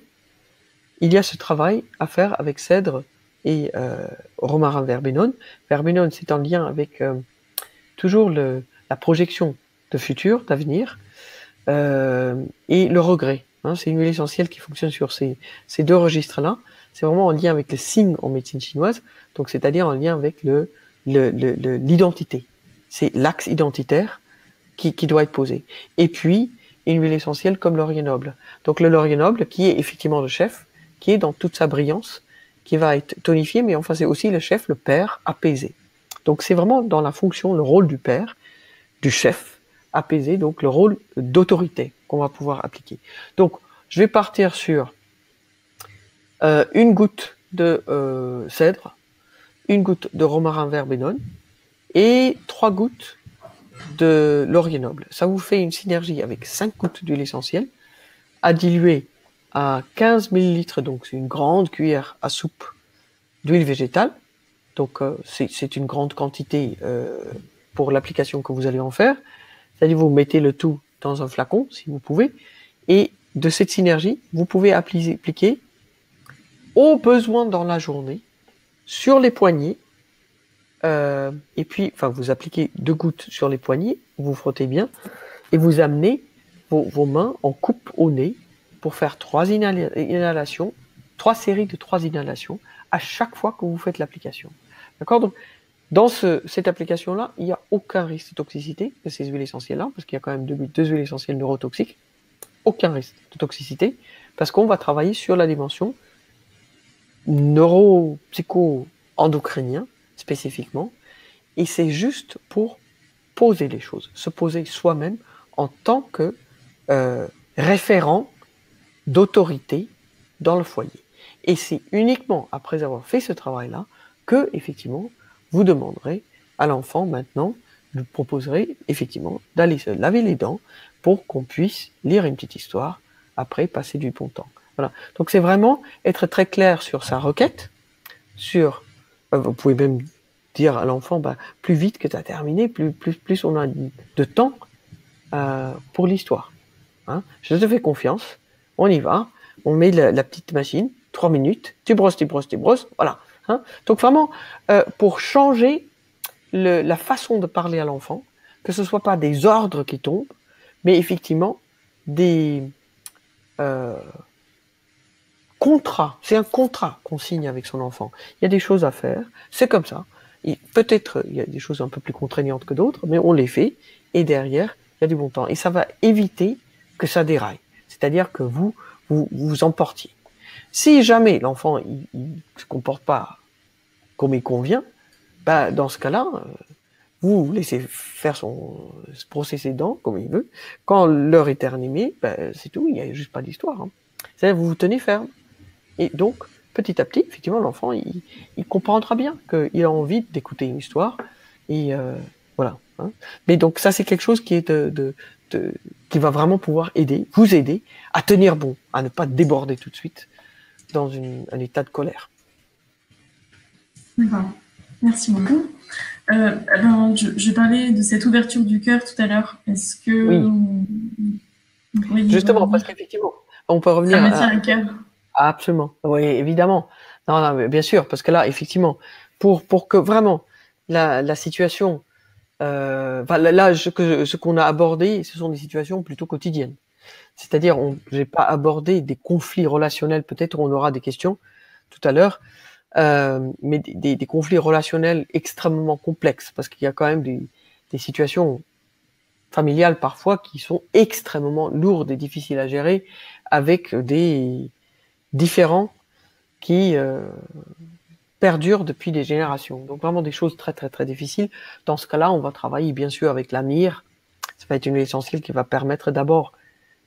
il y a ce travail à faire avec cèdre et romarin verbenone. Verbenone, c'est en lien avec toujours la projection de futur, d'avenir, et le regret. Hein, c'est une huile essentielle qui fonctionne sur ces deux registres-là. C'est vraiment en lien avec le signe en médecine chinoise, donc c'est-à-dire en lien avec l'identité. C'est l'axe identitaire qui doit être posé. Et puis, une huile essentielle comme laurier noble. Donc le laurier noble, qui est effectivement le chef, qui est dans toute sa brillance, qui va être tonifié, mais enfin c'est aussi le chef, le père, apaisé. Donc c'est vraiment dans la fonction, le rôle du père, du chef, apaisé, donc le rôle d'autorité qu'on va pouvoir appliquer. Donc je vais partir sur une goutte de cèdre, une goutte de romarin verbenone et 3 gouttes de laurier noble. Ça vous fait une synergie avec 5 gouttes d'huile essentielle à diluer à 15 ml, donc c'est une grande cuillère à soupe d'huile végétale. Donc c'est une grande quantité pour l'application que vous allez en faire. C'est-à-dire vous mettez le tout dans un flacon si vous pouvez, et de cette synergie, vous pouvez appliquer au besoin dans la journée sur les poignets. Et puis, enfin, vous appliquez 2 gouttes sur les poignets, vous frottez bien, et vous amenez vos mains en coupe au nez pour faire 3 inhalations, 3 séries de 3 inhalations à chaque fois que vous faites l'application. D'accord? Donc, dans cette application-là, il n'y a aucun risque de toxicité de ces huiles essentielles-là, parce qu'il y a quand même 2 huiles essentielles neurotoxiques. Aucun risque de toxicité, parce qu'on va travailler sur la dimension neuro-psycho-endocrinien, spécifiquement, et c'est juste pour poser les choses, se poser soi-même en tant que référent d'autorité dans le foyer. Et c'est uniquement après avoir fait ce travail-là que, effectivement, vous demanderez à l'enfant maintenant, vous proposerez effectivement d'aller se laver les dents pour qu'on puisse lire une petite histoire, après passer du bon temps. Voilà. Donc c'est vraiment être très clair sur sa requête, sur, vous pouvez même dire à l'enfant, plus vite que tu as terminé, plus on a de temps pour l'histoire. Hein. Je te fais confiance, on y va, on met la petite machine, 3 minutes, tu brosses, voilà. Hein. Donc vraiment, pour changer la façon de parler à l'enfant, que ce soit pas des ordres qui tombent, mais effectivement des contrats. C'est un contrat qu'on signe avec son enfant. Il y a des choses à faire, c'est comme ça. Peut-être il y a des choses un peu plus contraignantes que d'autres, mais on les fait, et derrière, il y a du bon temps. Et ça va éviter que ça déraille. C'est-à-dire que vous emportiez. Si jamais l'enfant il se comporte pas comme il convient, dans ce cas-là, vous laissez faire se brosser ses dents comme il veut. Quand l'heure est terminée, c'est tout, il n'y a juste pas d'histoire. Hein. C'est-à-dire vous vous tenez ferme. Et donc, petit à petit, effectivement, l'enfant, il comprendra bien qu'il a envie d'écouter une histoire. Et voilà. Hein. Mais donc ça, c'est quelque chose qui est qui va vraiment pouvoir vous aider à tenir bon, à ne pas déborder tout de suite dans un état de colère. D'accord. Merci beaucoup. Je parlais de cette ouverture du cœur tout à l'heure. Est-ce que vous pourriez justement, parce qu'effectivement, on peut revenir à cœur. Absolument. Oui, évidemment. Non, mais bien sûr, parce que là, effectivement, pour que vraiment la situation, là, ce qu'on a abordé, ce sont des situations plutôt quotidiennes. C'est-à-dire, j'ai pas abordé des conflits relationnels. Peut-être on aura des questions tout à l'heure, mais des conflits relationnels extrêmement complexes, parce qu'il y a quand même des situations familiales parfois qui sont extrêmement lourdes et difficiles à gérer, avec des différents qui perdurent depuis des générations. Donc vraiment des choses très très très difficiles. Dans ce cas-là, on va travailler bien sûr avec la myrrhe. Ça va être une huile essentielle qui va permettre d'abord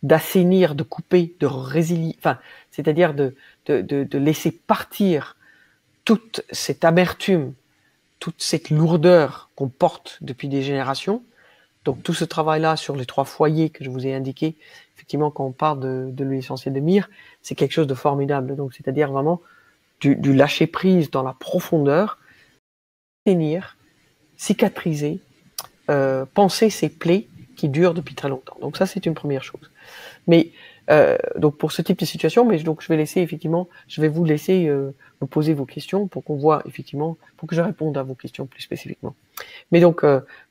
d'assainir, de couper, de résilier, c'est-à-dire de laisser partir toute cette amertume, toute cette lourdeur qu'on porte depuis des générations. Donc tout ce travail-là sur les 3 foyers que je vous ai indiqués, effectivement quand on parle de l'huile essentielle de myrrhe, c'est quelque chose de formidable. Donc c'est-à-dire vraiment du lâcher prise dans la profondeur, tenir, cicatriser, penser ces plaies qui durent depuis très longtemps. Donc ça c'est une première chose. Mais Donc pour ce type de situation, mais donc je vais vous laisser me poser vos questions pour qu'on voit effectivement, pour que je réponde à vos questions plus spécifiquement. Mais donc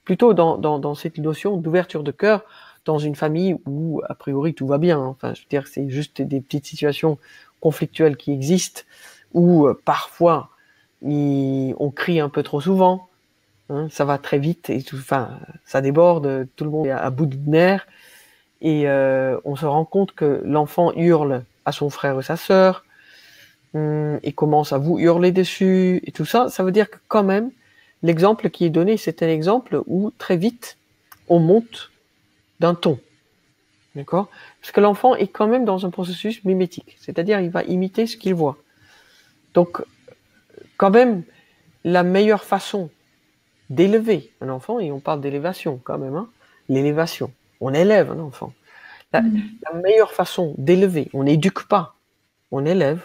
plutôt dans cette notion d'ouverture de cœur dans une famille où a priori tout va bien. Enfin, je veux dire, c'est juste des petites situations conflictuelles qui existent où parfois on crie un peu trop souvent. Hein, ça va très vite et tout, enfin, ça déborde, tout le monde est à bout de nerfs. Et on se rend compte que l'enfant hurle à son frère ou sa sœur, et commence à vous hurler dessus, et tout ça, ça veut dire que quand même, l'exemple qui est donné, c'est un exemple où très vite, on monte d'un ton. D'accord ? Parce que l'enfant est quand même dans un processus mimétique, c'est-à-dire il va imiter ce qu'il voit. Donc, quand même, la meilleure façon d'élever un enfant, et on parle d'élévation quand même, hein, l'élévation, on élève un enfant. La meilleure façon d'élever, on n'éduque pas, on élève.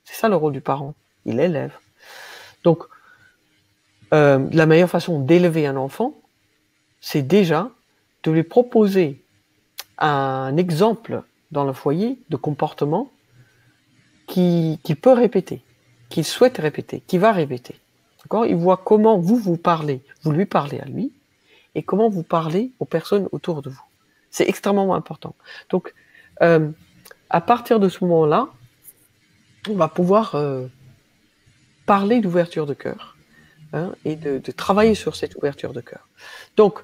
C'est ça le rôle du parent, il élève. Donc, la meilleure façon d'élever un enfant, c'est déjà de lui proposer un exemple dans le foyer de comportement qu'il peut répéter, qu'il souhaite répéter, qu'il va répéter. D'accord ? Il voit comment vous parlez, vous lui parlez à lui, et comment vous parlez aux personnes autour de vous. C'est extrêmement important. Donc, à partir de ce moment-là, on va pouvoir parler d'ouverture de cœur, hein, et de travailler sur cette ouverture de cœur. Donc,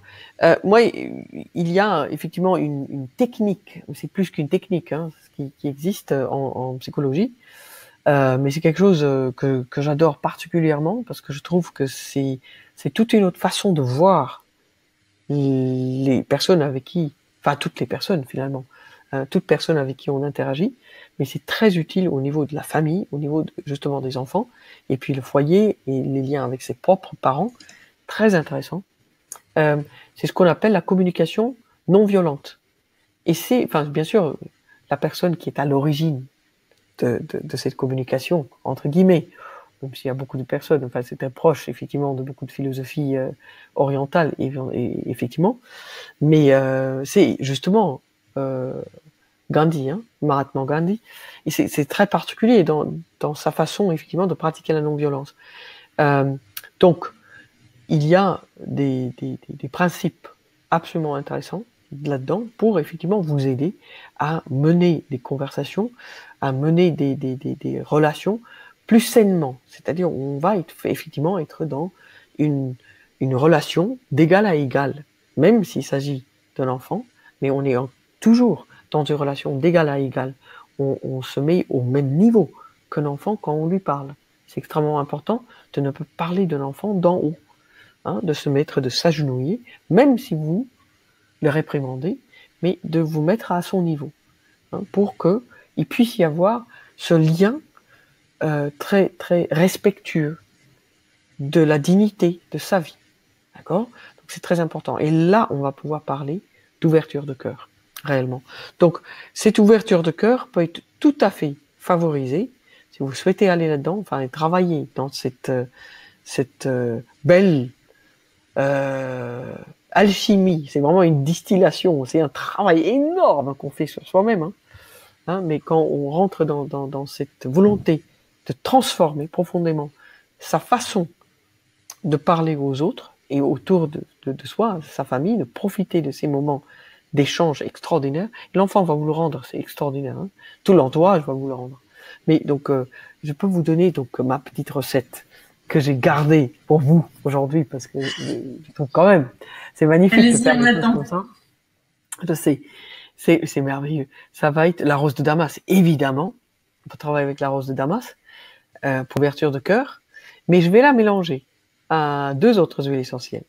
moi, il y a effectivement une technique, c'est plus qu'une technique, hein, qui existe en psychologie, mais c'est quelque chose que j'adore particulièrement parce que je trouve que c'est toute une autre façon de voir les personnes avec qui, enfin toutes les personnes finalement, toute personne avec qui on interagit, mais c'est très utile au niveau de la famille, au niveau justement des enfants, et puis le foyer et les liens avec ses propres parents, très intéressant. C'est ce qu'on appelle la communication non violente. Et c'est, enfin bien sûr, la personne qui est à l'origine de cette communication, entre guillemets, même s'il y a beaucoup de personnes, enfin c'est un proche effectivement de beaucoup de philosophies orientales, et effectivement, mais c'est justement Gandhi, hein, Mahatma Gandhi, et c'est très particulier dans sa façon effectivement de pratiquer la non-violence. Donc il y a des principes absolument intéressants là-dedans pour effectivement vous aider à mener des conversations, à mener des relations plus sainement. C'est-à-dire on va effectivement être dans une relation d'égal à égal, même s'il s'agit d'un enfant, mais on est toujours dans une relation d'égal à égal. On se met au même niveau qu'un enfant quand on lui parle. C'est extrêmement important de ne pas parler d'un enfant d'en haut, hein, de se mettre, de s'agenouiller, même si vous le réprimandez, mais de vous mettre à son niveau, hein, pour qu'il puisse y avoir ce lien très, très respectueux de la dignité de sa vie. D'accord ? Donc c'est très important. Et là, on va pouvoir parler d'ouverture de cœur, réellement. Donc, cette ouverture de cœur peut être tout à fait favorisée, si vous souhaitez aller là-dedans, enfin, travailler dans cette belle alchimie. C'est vraiment une distillation, c'est un travail énorme qu'on fait sur soi-même, hein, mais quand on rentre dans cette volonté de transformer profondément sa façon de parler aux autres et autour de soi, sa famille, de profiter de ces moments d'échange extraordinaires. L'enfant va vous le rendre, c'est extraordinaire, hein. Tout l'entourage va vous le rendre. Mais donc, je peux vous donner donc ma petite recette que j'ai gardée pour vous aujourd'hui parce que je trouve quand même c'est magnifique de faire des choses comme ça. Je sais, c'est merveilleux. Ça va être la rose de Damas, évidemment. On peut travailler avec la rose de Damas pour ouverture de cœur, mais je vais la mélanger à 2 autres huiles essentielles.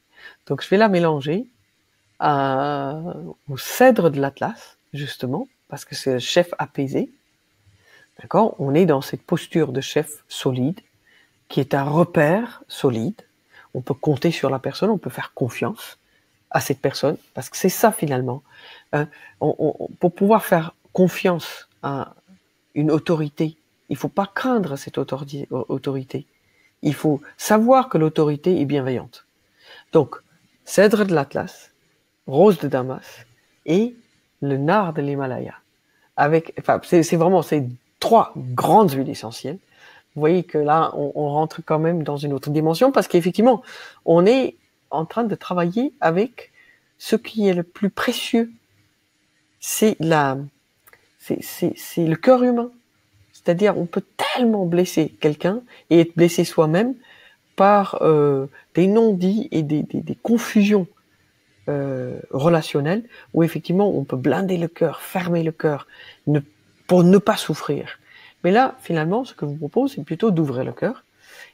Donc, je vais la mélanger au cèdre de l'Atlas, justement, parce que c'est le chef apaisé. D'accord ? On est dans cette posture de chef solide, qui est un repère solide. On peut compter sur la personne, on peut faire confiance à cette personne, parce que c'est ça finalement. Pour pouvoir faire confiance à une autorité, il faut pas craindre cette autorité. Il faut savoir que l'autorité est bienveillante. Donc, cèdre de l'Atlas, rose de Damas et le nard de l'Himalaya. c'est vraiment ces 3 grandes huiles essentielles. Vous voyez que là, on rentre quand même dans une autre dimension parce qu'effectivement, on est en train de travailler avec ce qui est le plus précieux. C'est le cœur humain. C'est-à-dire, on peut tellement blesser quelqu'un et être blessé soi-même par des non-dits et des confusions relationnelles où effectivement, on peut blinder le cœur, fermer le cœur pour ne pas souffrir. Mais là, finalement, ce que je vous propose, c'est plutôt d'ouvrir le cœur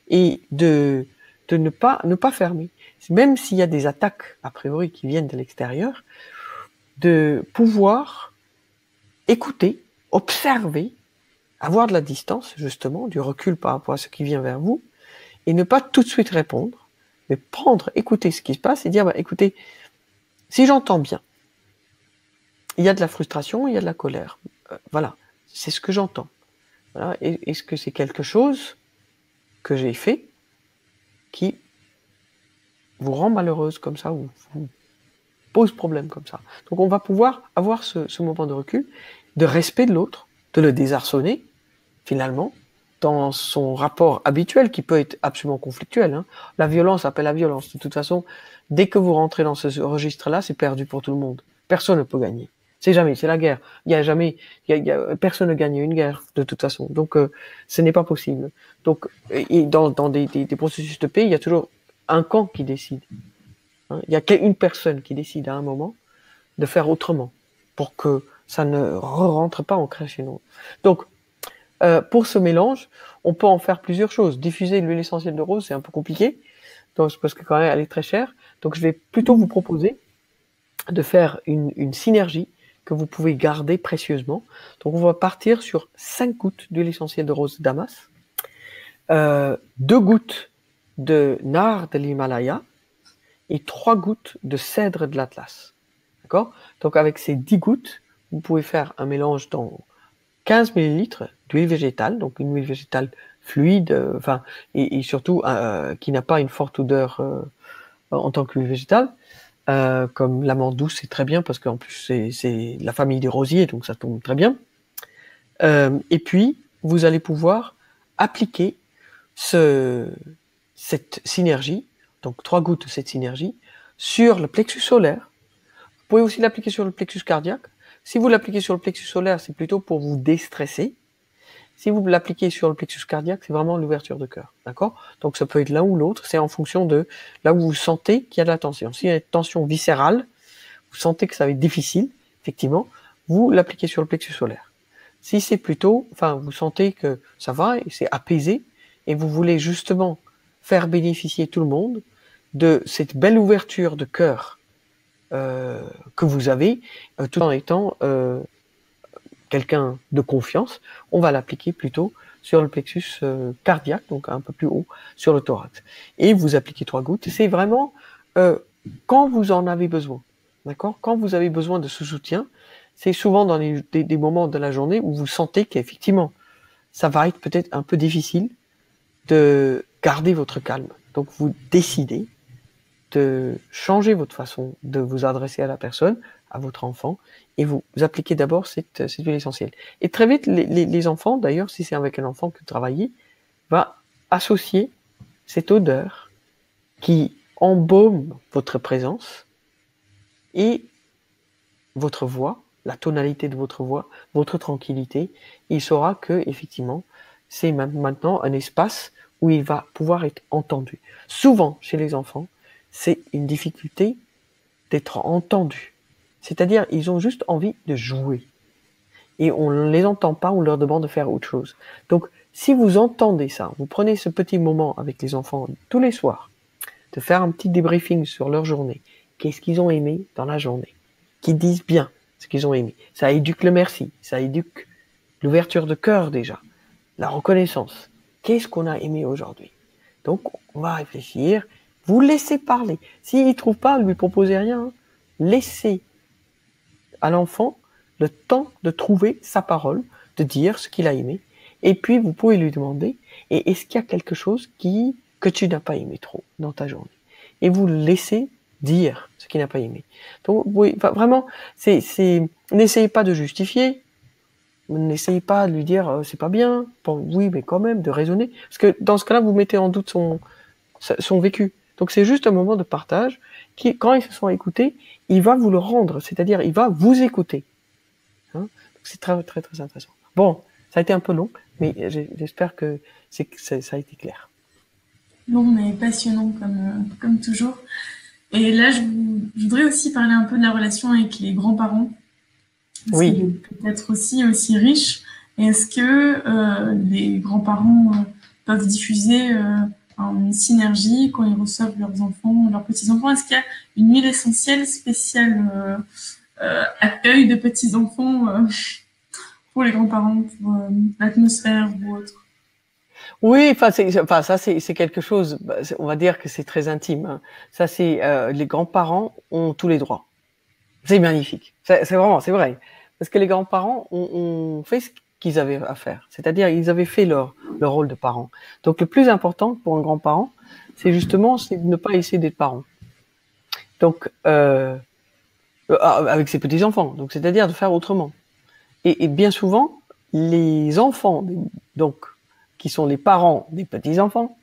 et de ne pas fermer. Même s'il y a des attaques, a priori, qui viennent de l'extérieur, de pouvoir écouter, observer, avoir de la distance, justement, du recul par rapport à ce qui vient vers vous, et ne pas tout de suite répondre, mais écouter ce qui se passe et dire, écoutez, si j'entends bien, il y a de la frustration, il y a de la colère. Voilà, c'est ce que j'entends. Voilà. Est-ce que c'est quelque chose que j'ai fait qui vous rend malheureuse comme ça ou vous pose problème comme ça? Donc on va pouvoir avoir ce moment de recul, de respect de l'autre, de le désarçonner finalement dans son rapport habituel qui peut être absolument conflictuel. Hein. La violence appelle la violence. De toute façon, dès que vous rentrez dans ce registre-là, c'est perdu pour tout le monde. Personne ne peut gagner. C'est la guerre. Personne ne gagne une guerre, de toute façon. Donc, ce n'est pas possible. Donc, et dans des processus de paix, il y a toujours un camp qui décide. Hein. Il y a qu'une personne qui décide à un moment de faire autrement pour que ça ne rentre pas en crescendo. Donc, pour ce mélange, on peut en faire plusieurs choses. Diffuser l'huile essentielle de rose, c'est un peu compliqué, donc, parce que quand même, elle est très chère. Donc, je vais plutôt vous proposer de faire une synergie que vous pouvez garder précieusement. Donc, on va partir sur 5 gouttes d'huile essentielle de rose Damas, 2 gouttes de nard de l'Himalaya et 3 gouttes de cèdre de l'Atlas. D'accord? Donc, avec ces 10 gouttes, vous pouvez faire un mélange dans 15 ml d'huile végétale, donc une huile végétale fluide, et surtout qui n'a pas une forte odeur en tant qu'huile végétale. Comme l'amande douce, c'est très bien parce qu'en plus c'est la famille des rosiers, donc ça tombe très bien. Et puis vous allez pouvoir appliquer cette synergie, donc 3 gouttes de cette synergie, sur le plexus solaire. Vous pouvez aussi l'appliquer sur le plexus cardiaque. Si vous l'appliquez sur le plexus solaire, c'est plutôt pour vous déstresser. Si vous l'appliquez sur le plexus cardiaque, c'est vraiment l'ouverture de cœur. D'accord? Donc ça peut être l'un ou l'autre, c'est en fonction de là où vous sentez qu'il y a de la tension. S'il y a une tension viscérale, vous sentez que ça va être difficile, effectivement, vous l'appliquez sur le plexus solaire. Si c'est plutôt, vous sentez que ça va et c'est apaisé, et vous voulez justement faire bénéficier tout le monde de cette belle ouverture de cœur que vous avez, tout en étant quelqu'un de confiance, on va l'appliquer plutôt sur le plexus cardiaque, donc un peu plus haut, sur le thorax. Et vous appliquez 3 gouttes. C'est vraiment quand vous en avez besoin. D'accord? Quand vous avez besoin de ce soutien, c'est souvent dans des moments de la journée où vous sentez qu'effectivement, ça va être peut-être un peu difficile de garder votre calme. Donc vous décidez de changer votre façon de vous adresser à la personne, à votre enfant, et vous appliquez d'abord cette huile essentielle. Et très vite, les enfants, d'ailleurs, si c'est avec un enfant que vous travaillez, va associer cette odeur qui embaume votre présence et votre voix, la tonalité de votre voix, votre tranquillité. Il saura que, effectivement, c'est maintenant un espace où il va pouvoir être entendu. Souvent, chez les enfants, c'est une difficulté d'être entendu. C'est-à-dire, ils ont juste envie de jouer. Et on ne les entend pas, on leur demande de faire autre chose. Donc, si vous entendez ça, vous prenez ce petit moment avec les enfants tous les soirs, de faire un petit débriefing sur leur journée. Qu'est-ce qu'ils ont aimé dans la journée? Qu'ils disent bien ce qu'ils ont aimé. Ça éduque le merci, ça éduque l'ouverture de cœur déjà, la reconnaissance. Qu'est-ce qu'on a aimé aujourd'hui? Donc, on va réfléchir. Vous laissez parler. S'il ne trouve pas, ne lui proposez rien. Laissez à l'enfant le temps de trouver sa parole, de dire ce qu'il a aimé. Et puis, vous pouvez lui demander, et est-ce qu'il y a quelque chose que tu n'as pas aimé trop dans ta journée? Et vous le laissez dire ce qu'il n'a pas aimé. Donc, oui, vraiment, n'essayez pas de justifier. N'essayez pas de lui dire c'est pas bien. Bon, oui, mais quand même, de raisonner. Parce que dans ce cas-là, vous mettez en doute son vécu. Donc c'est juste un moment de partage qui, quand ils se sont écoutés, il va vous le rendre. C'est-à-dire, il va vous écouter. Hein, c'est très, très, très intéressant. Bon, ça a été un peu long, mais j'espère que ça a été clair. Long mais passionnant comme toujours. Et là, je voudrais aussi parler un peu de la relation avec les grands-parents. Parce Oui. qu'elle est peut-être aussi riche. Et est-ce que les grands-parents peuvent diffuser une synergie quand ils reçoivent leurs enfants, leurs petits-enfants? Est-ce qu'il y a une huile essentielle spéciale accueil de petits-enfants pour les grands-parents, pour l'atmosphère ou autre? Oui, enfin ça c'est quelque chose. On va dire que c'est très intime. Hein. Ça c'est les grands-parents ont tous les droits. C'est magnifique. C'est vraiment, c'est vrai. Parce que les grands-parents ont fait ce qu'ils avaient à faire. C'est-à-dire, ils avaient fait leur rôle de parents. Donc, le plus important pour un grand-parent, c'est justement de ne pas essayer d'être parent. Donc, avec ses petits-enfants. Donc, c'est-à-dire de faire autrement. Et bien souvent, les enfants, donc, qui sont les parents des petits-enfants,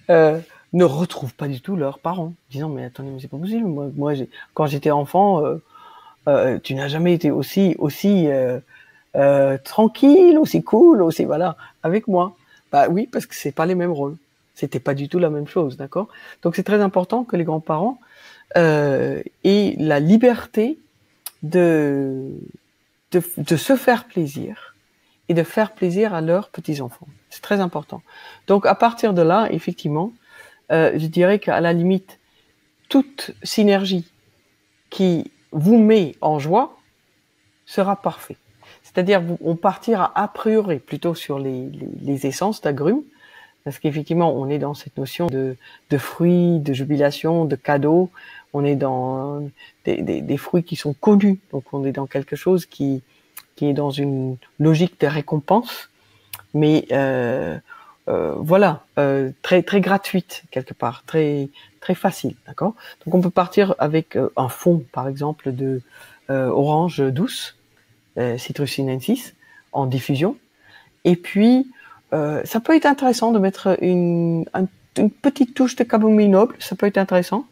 ne retrouvent pas du tout leurs parents. Disant, mais attendez, mais c'est pas possible. Moi quand j'étais enfant, tu n'as jamais été aussi tranquille, aussi cool, aussi voilà, avec moi. Bah oui, parce que c'est pas les mêmes rôles. C'était pas du tout la même chose, d'accord? Donc c'est très important que les grands-parents aient la liberté de, de se faire plaisir et de faire plaisir à leurs petits-enfants. C'est très important. Donc à partir de là, effectivement, je dirais qu'à la limite, toute synergie qui vous met en joie sera parfait. C'est-à-dire, on partira a priori plutôt sur les essences d'agrumes, parce qu'effectivement, on est dans cette notion de fruits, de jubilation, de cadeaux. On est dans des fruits qui sont connus. Donc, on est dans quelque chose qui est dans une logique de récompense, mais voilà, très très gratuite quelque part, très très facile, d'accord. Donc, on peut partir avec un fond, par exemple, de orange douce, Citrus sinensis, en diffusion. Et puis, ça peut être intéressant de mettre une petite touche de camomille noble, ça peut être intéressant.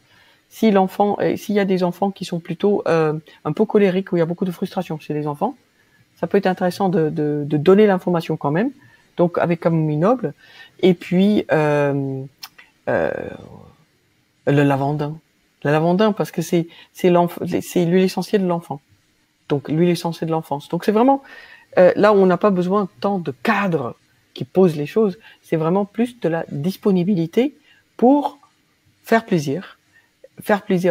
S'il y a des enfants qui sont plutôt un peu colériques, où il y a beaucoup de frustration chez les enfants, ça peut être intéressant de donner l'information quand même. Donc avec camomille noble. Et puis le lavandin. Le lavandin parce que c'est l'huile essentielle de l'enfant. Donc l'huile essentielle de l'enfance. Donc c'est vraiment là où on n'a pas besoin tant de cadres qui posent les choses, c'est vraiment plus de la disponibilité pour faire plaisir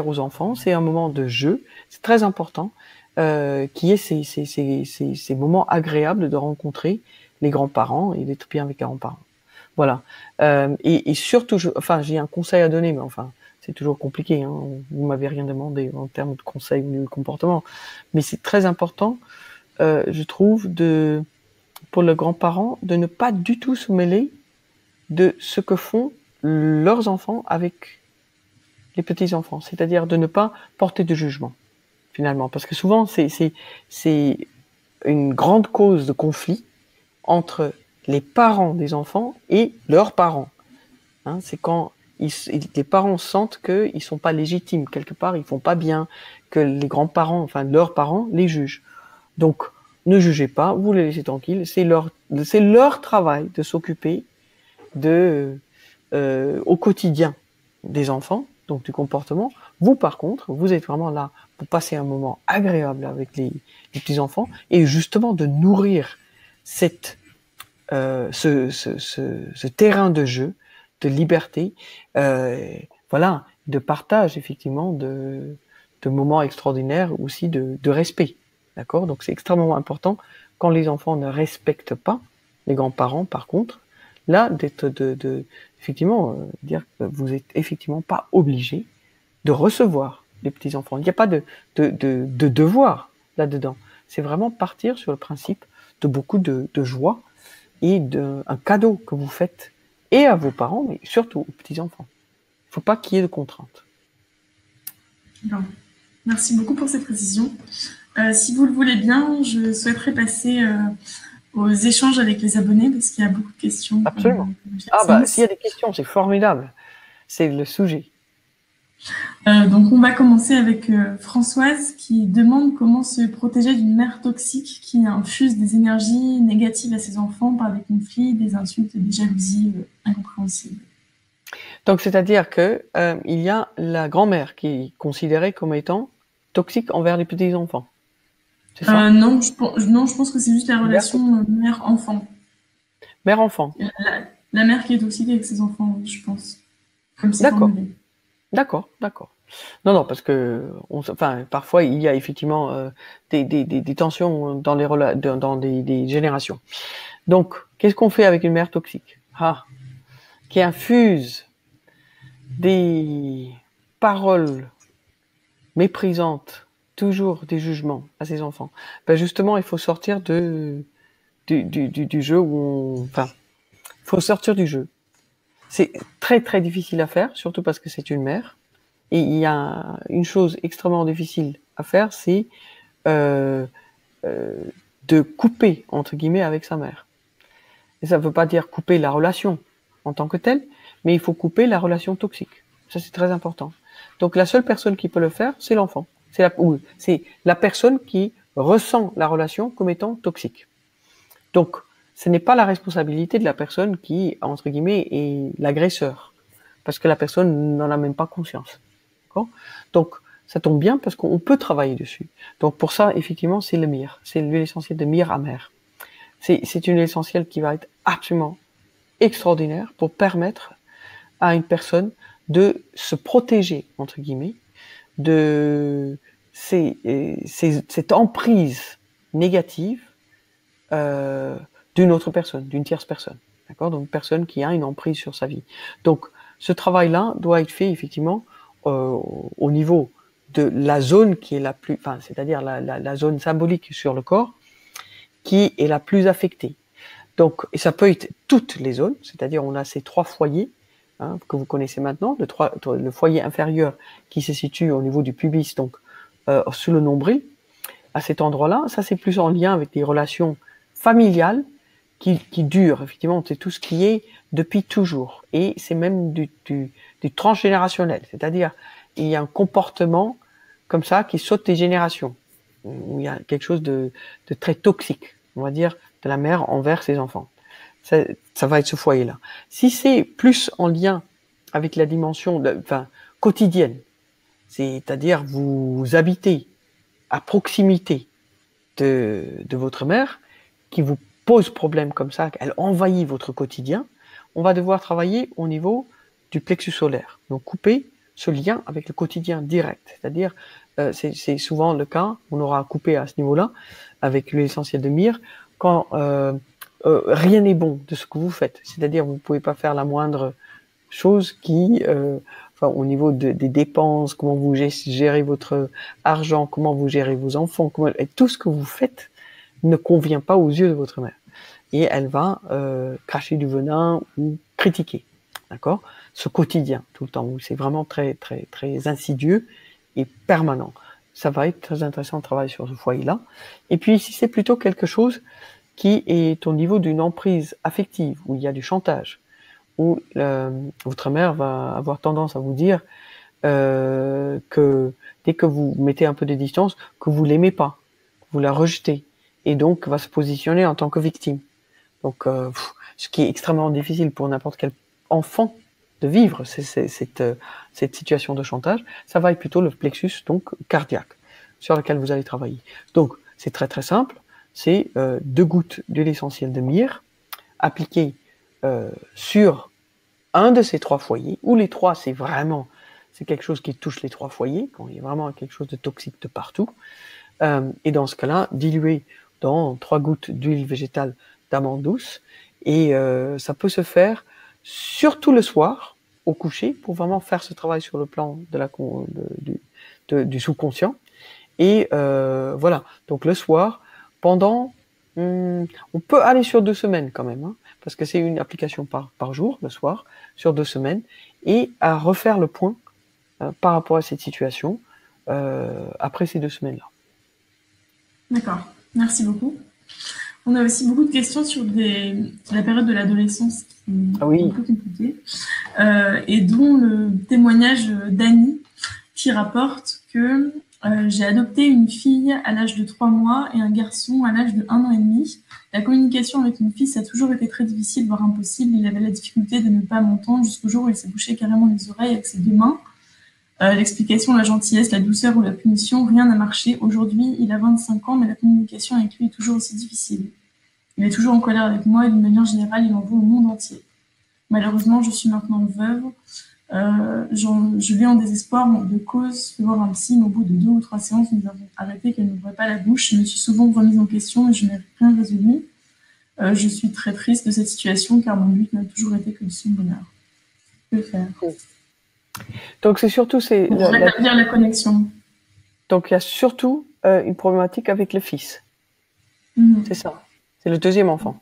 aux enfants. C'est un moment de jeu, c'est très important, qui est ces moments agréables de rencontrer les grands-parents et d'être bien avec les grands-parents. Voilà. Et surtout, j'ai un conseil à donner, mais enfin, c'est toujours compliqué. Hein. Vous m'avez rien demandé en termes de conseils ou de comportement, mais c'est très important, je trouve, pour le grand-parent, de ne pas du tout se mêler de ce que font leurs enfants avec les petits-enfants. C'est-à-dire de ne pas porter de jugement, finalement. Parce que souvent, c'est une grande cause de conflit entre les parents des enfants et leurs parents. Hein, c'est quand les parents sentent qu'ils ne sont pas légitimes, quelque part, ils ne font pas bien, que les grands-parents, enfin leurs parents, les jugent. Donc, ne jugez pas, vous les laissez tranquilles, c'est leur travail de s'occuper au quotidien des enfants, donc du comportement. Vous, par contre, vous êtes vraiment là pour passer un moment agréable avec les petits-enfants et justement de nourrir ce terrain de jeu, de liberté, voilà, de partage, effectivement, de moments extraordinaires, aussi de respect. D'accord? Donc c'est extrêmement important quand les enfants ne respectent pas les grands-parents, par contre, là, effectivement, dire que vous êtes effectivement pas obligé de recevoir les petits-enfants. Il n'y a pas de devoir là-dedans. C'est vraiment partir sur le principe de beaucoup de joie et un cadeau que vous faites et à vos parents, mais surtout aux petits-enfants. Il ne faut pas qu'il y ait de contraintes. Bon. Merci beaucoup pour ces précisions. Si vous le voulez bien, je souhaiterais passer aux échanges avec les abonnés parce qu'il y a beaucoup de questions Absolument. dans chaque Ah bah, s'il y a sens. des questions, c'est formidable. C'est le sujet. Donc, on va commencer avec Françoise qui demande comment se protéger d'une mère toxique qui infuse des énergies négatives à ses enfants par des conflits, des insultes, des jalousies incompréhensibles. Donc, c'est-à-dire que il y a la grand-mère qui est considérée comme étant toxique envers les petits-enfants. C'est ça? Non, non, je pense que c'est juste la Mère toxique. relation mère-enfant. Mère-enfant. La mère qui est toxique avec ses enfants, je pense, comme c'est D'accord. formulé. D'accord, d'accord. Non, non, parce que, enfin, parfois il y a effectivement des tensions dans dans des générations. Donc, qu'est-ce qu'on fait avec une mère toxique? Ah, qui infuse des paroles méprisantes, toujours des jugements à ses enfants. Ben justement, il faut sortir du jeu où enfin, il faut sortir du jeu. C'est très très difficile à faire, surtout parce que c'est une mère. Et il y a une chose extrêmement difficile à faire, c'est euh, euh, de couper, entre guillemets, avec sa mère. Et ça ne veut pas dire couper la relation en tant que telle, mais il faut couper la relation toxique. Ça, c'est très important. Donc, la seule personne qui peut le faire, c'est l'enfant. C'est la personne qui ressent la relation comme étant toxique. Donc, ce n'est pas la responsabilité de la personne qui, entre guillemets, est l'agresseur. Parce que la personne n'en a même pas conscience. Donc, ça tombe bien parce qu'on peut travailler dessus. Donc, pour ça, effectivement, c'est le myrrhe. C'est l'huile essentielle de myrrhe amère. C'est une huile essentielle qui va être absolument extraordinaire pour permettre à une personne de se protéger, entre guillemets, de cette emprise négative d'une autre personne, d'une tierce personne. D'accord? Donc, une personne qui a une emprise sur sa vie. Donc, ce travail-là doit être fait, effectivement, au niveau de la zone qui est la plus, enfin, c'est-à-dire la zone symbolique sur le corps, qui est la plus affectée. Donc, et ça peut être toutes les zones, c'est-à-dire on a ces trois foyers que vous connaissez maintenant, le foyer inférieur qui se situe au niveau du pubis, donc sous le nombril, à cet endroit-là, ça c'est plus en lien avec des relations familiales qui durent, effectivement, c'est tout ce qui est depuis toujours. Et c'est même du transgénérationnel, c'est-à-dire il y a un comportement comme ça qui saute des générations, où il y a quelque chose de très toxique, on va dire, de la mère envers ses enfants. Ça va être ce foyer-là. Si c'est plus en lien avec la dimension quotidienne, c'est-à-dire vous habitez à proximité de votre mère, qui vous pose problème comme ça, qu'elle envahit votre quotidien, on va devoir travailler au niveau du plexus solaire. Donc couper ce lien avec le quotidien direct. C'est-à-dire, c'est souvent le cas, on aura coupé à ce niveau-là, avec l'essentiel de myrrhe, quand rien n'est bon de ce que vous faites. C'est-à-dire, vous ne pouvez pas faire la moindre chose qui, au niveau des dépenses, comment vous gérez votre argent, comment vous gérez vos enfants, et tout ce que vous faites ne convient pas aux yeux de votre mère. Et elle va cracher du venin ou critiquer, d'accord? Ce quotidien, tout le temps, où c'est vraiment très, très, très insidieux et permanent. Ça va être très intéressant de travailler sur ce foyer-là. Et puis, si c'est plutôt quelque chose qui est au niveau d'une emprise affective, où il y a du chantage, où votre mère va avoir tendance à vous dire que dès que vous mettez un peu de distance, que vous l'aimez pas, vous la rejetez, et donc va se positionner en tant que victime. Donc, ce qui est extrêmement difficile pour n'importe quel enfant de vivre cette situation de chantage, ça va être plutôt le plexus donc cardiaque sur lequel vous allez travailler. Donc, c'est très très simple. C'est 2 gouttes d'huile essentielle de myrrhe appliquées sur un de ces 3 foyers, ou les 3, c'est quelque chose qui touche les 3 foyers, quand il y a vraiment quelque chose de toxique de partout. Et dans ce cas-là, diluer dans 3 gouttes d'huile végétale d'amande douce. Et ça peut se faire surtout le soir, au coucher, pour vraiment faire ce travail sur le plan du sous-conscient. Et voilà, donc le soir, pendant... on peut aller sur 2 semaines quand même, parce que c'est une application par jour, le soir, sur 2 semaines, et à refaire le point par rapport à cette situation après ces 2 semaines-là. D'accord, merci beaucoup. On a aussi beaucoup de questions sur la période de l'adolescence qui Ah est un oui, peu compliquée, et dont le témoignage d'Annie qui rapporte que j'ai adopté une fille à l'âge de 3 mois et un garçon à l'âge de 1 an et demi. La communication avec mon fils a toujours été très difficile, voire impossible. Il avait la difficulté de ne pas m'entendre jusqu'au jour où il s'est bouché carrément les oreilles avec ses 2 mains. L'explication, la gentillesse, la douceur ou la punition, rien n'a marché. Aujourd'hui, il a 25 ans, mais la communication avec lui est toujours aussi difficile. Il est toujours en colère avec moi et d'une manière générale, il en veut au monde entier. Malheureusement, je suis maintenant veuve. Je vais en désespoir de cause, fais voir un psy, mais au bout de 2 ou 3 séances, nous avons arrêté qu'elle n'ouvrait pas la bouche. Je me suis souvent remise en question et je n'ai rien résolu. Je suis très triste de cette situation car mon but n'a toujours été que de son bonheur. Que faire donc c'est surtout pour rétablir la connexion? donc il y a surtout une problématique avec le fils. C'est ça. C'est le deuxième enfant.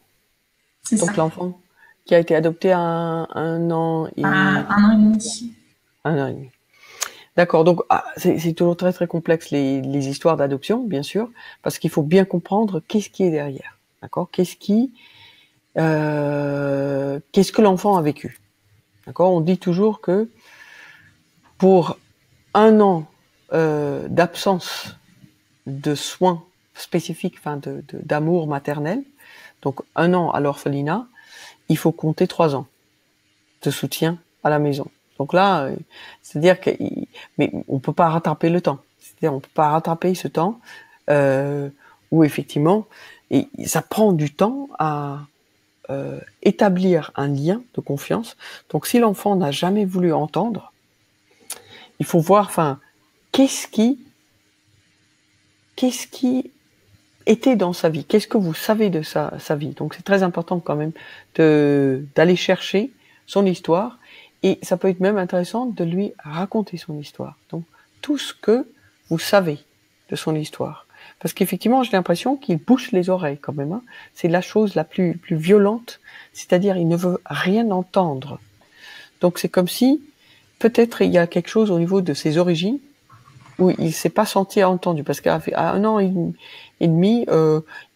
C'est donc ça. l'enfant qui a été adopté à 1 an et... 1 an et demi. 1 an et demi. D'accord, donc c'est toujours très très complexe les histoires d'adoption, bien sûr, parce qu'il faut bien comprendre qu'est-ce qui est derrière. D'accord, qu'est-ce que l'enfant a vécu. D'accord, on dit toujours que pour 1 an d'absence de soins spécifiques, enfin d'amour maternel, donc 1 an à l'orphelinat, il faut compter 3 ans de soutien à la maison. Donc là, c'est-à-dire que, mais on peut pas rattraper le temps. C'est-à-dire on peut pas rattraper ce temps où effectivement, et ça prend du temps à établir un lien de confiance. Donc si l'enfant n'a jamais voulu entendre, il faut voir, enfin, qu'est-ce qui était dans sa vie, qu'est-ce que vous savez de sa vie. Donc c'est très important quand même d'aller chercher son histoire, et ça peut être même intéressant de lui raconter son histoire. Donc tout ce que vous savez de son histoire. Parce qu'effectivement, j'ai l'impression qu'il bouche les oreilles quand même. Hein. C'est la chose la plus violente, c'est-à-dire il ne veut rien entendre. Donc c'est comme si peut-être il y a quelque chose au niveau de ses origines où il s'est pas senti entendu, parce qu'à 1 an et demi,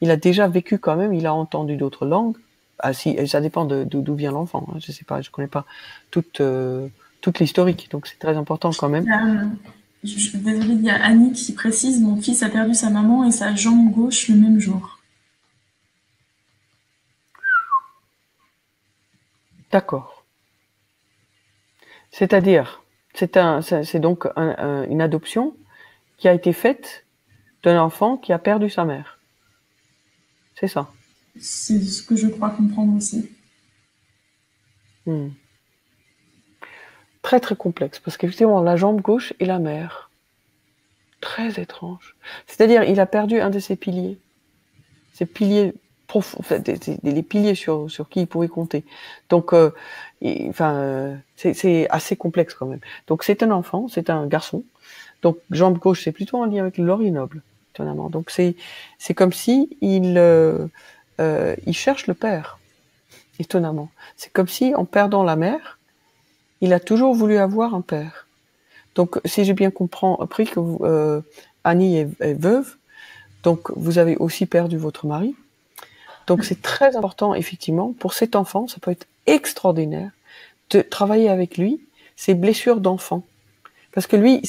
il a déjà vécu quand même, il a entendu d'autres langues. Ah si, ça dépend d'où vient l'enfant. Hein. Je sais pas, je connais pas toute l'historique, donc c'est très important quand même. Désolée, il y a Annie qui précise, mon fils a perdu sa maman et sa jambe gauche le même jour. D'accord. C'est-à-dire, c'est donc une adoption qui a été faite d'un enfant qui a perdu sa mère. C'est ça. C'est ce que je crois comprendre aussi. Très très complexe, parce qu'effectivement, la jambe gauche et la mère. Très étrange. C'est-à-dire, il a perdu un de ses piliers. Ses piliers profonds, enfin, les piliers sur qui il pouvait compter. Donc, c'est assez complexe quand même. Donc, c'est un enfant, c'est un garçon. Donc, jambe gauche, c'est plutôt en lien avec le laurier noble, étonnamment. Donc, c'est comme si il cherche le père, étonnamment. C'est comme si, en perdant la mère, il a toujours voulu avoir un père. Donc, si j'ai bien compris que Annie est veuve, donc vous avez aussi perdu votre mari. Donc, c'est très important, effectivement, pour cet enfant, ça peut être extraordinaire de travailler avec lui ses blessures d'enfant. Parce que lui,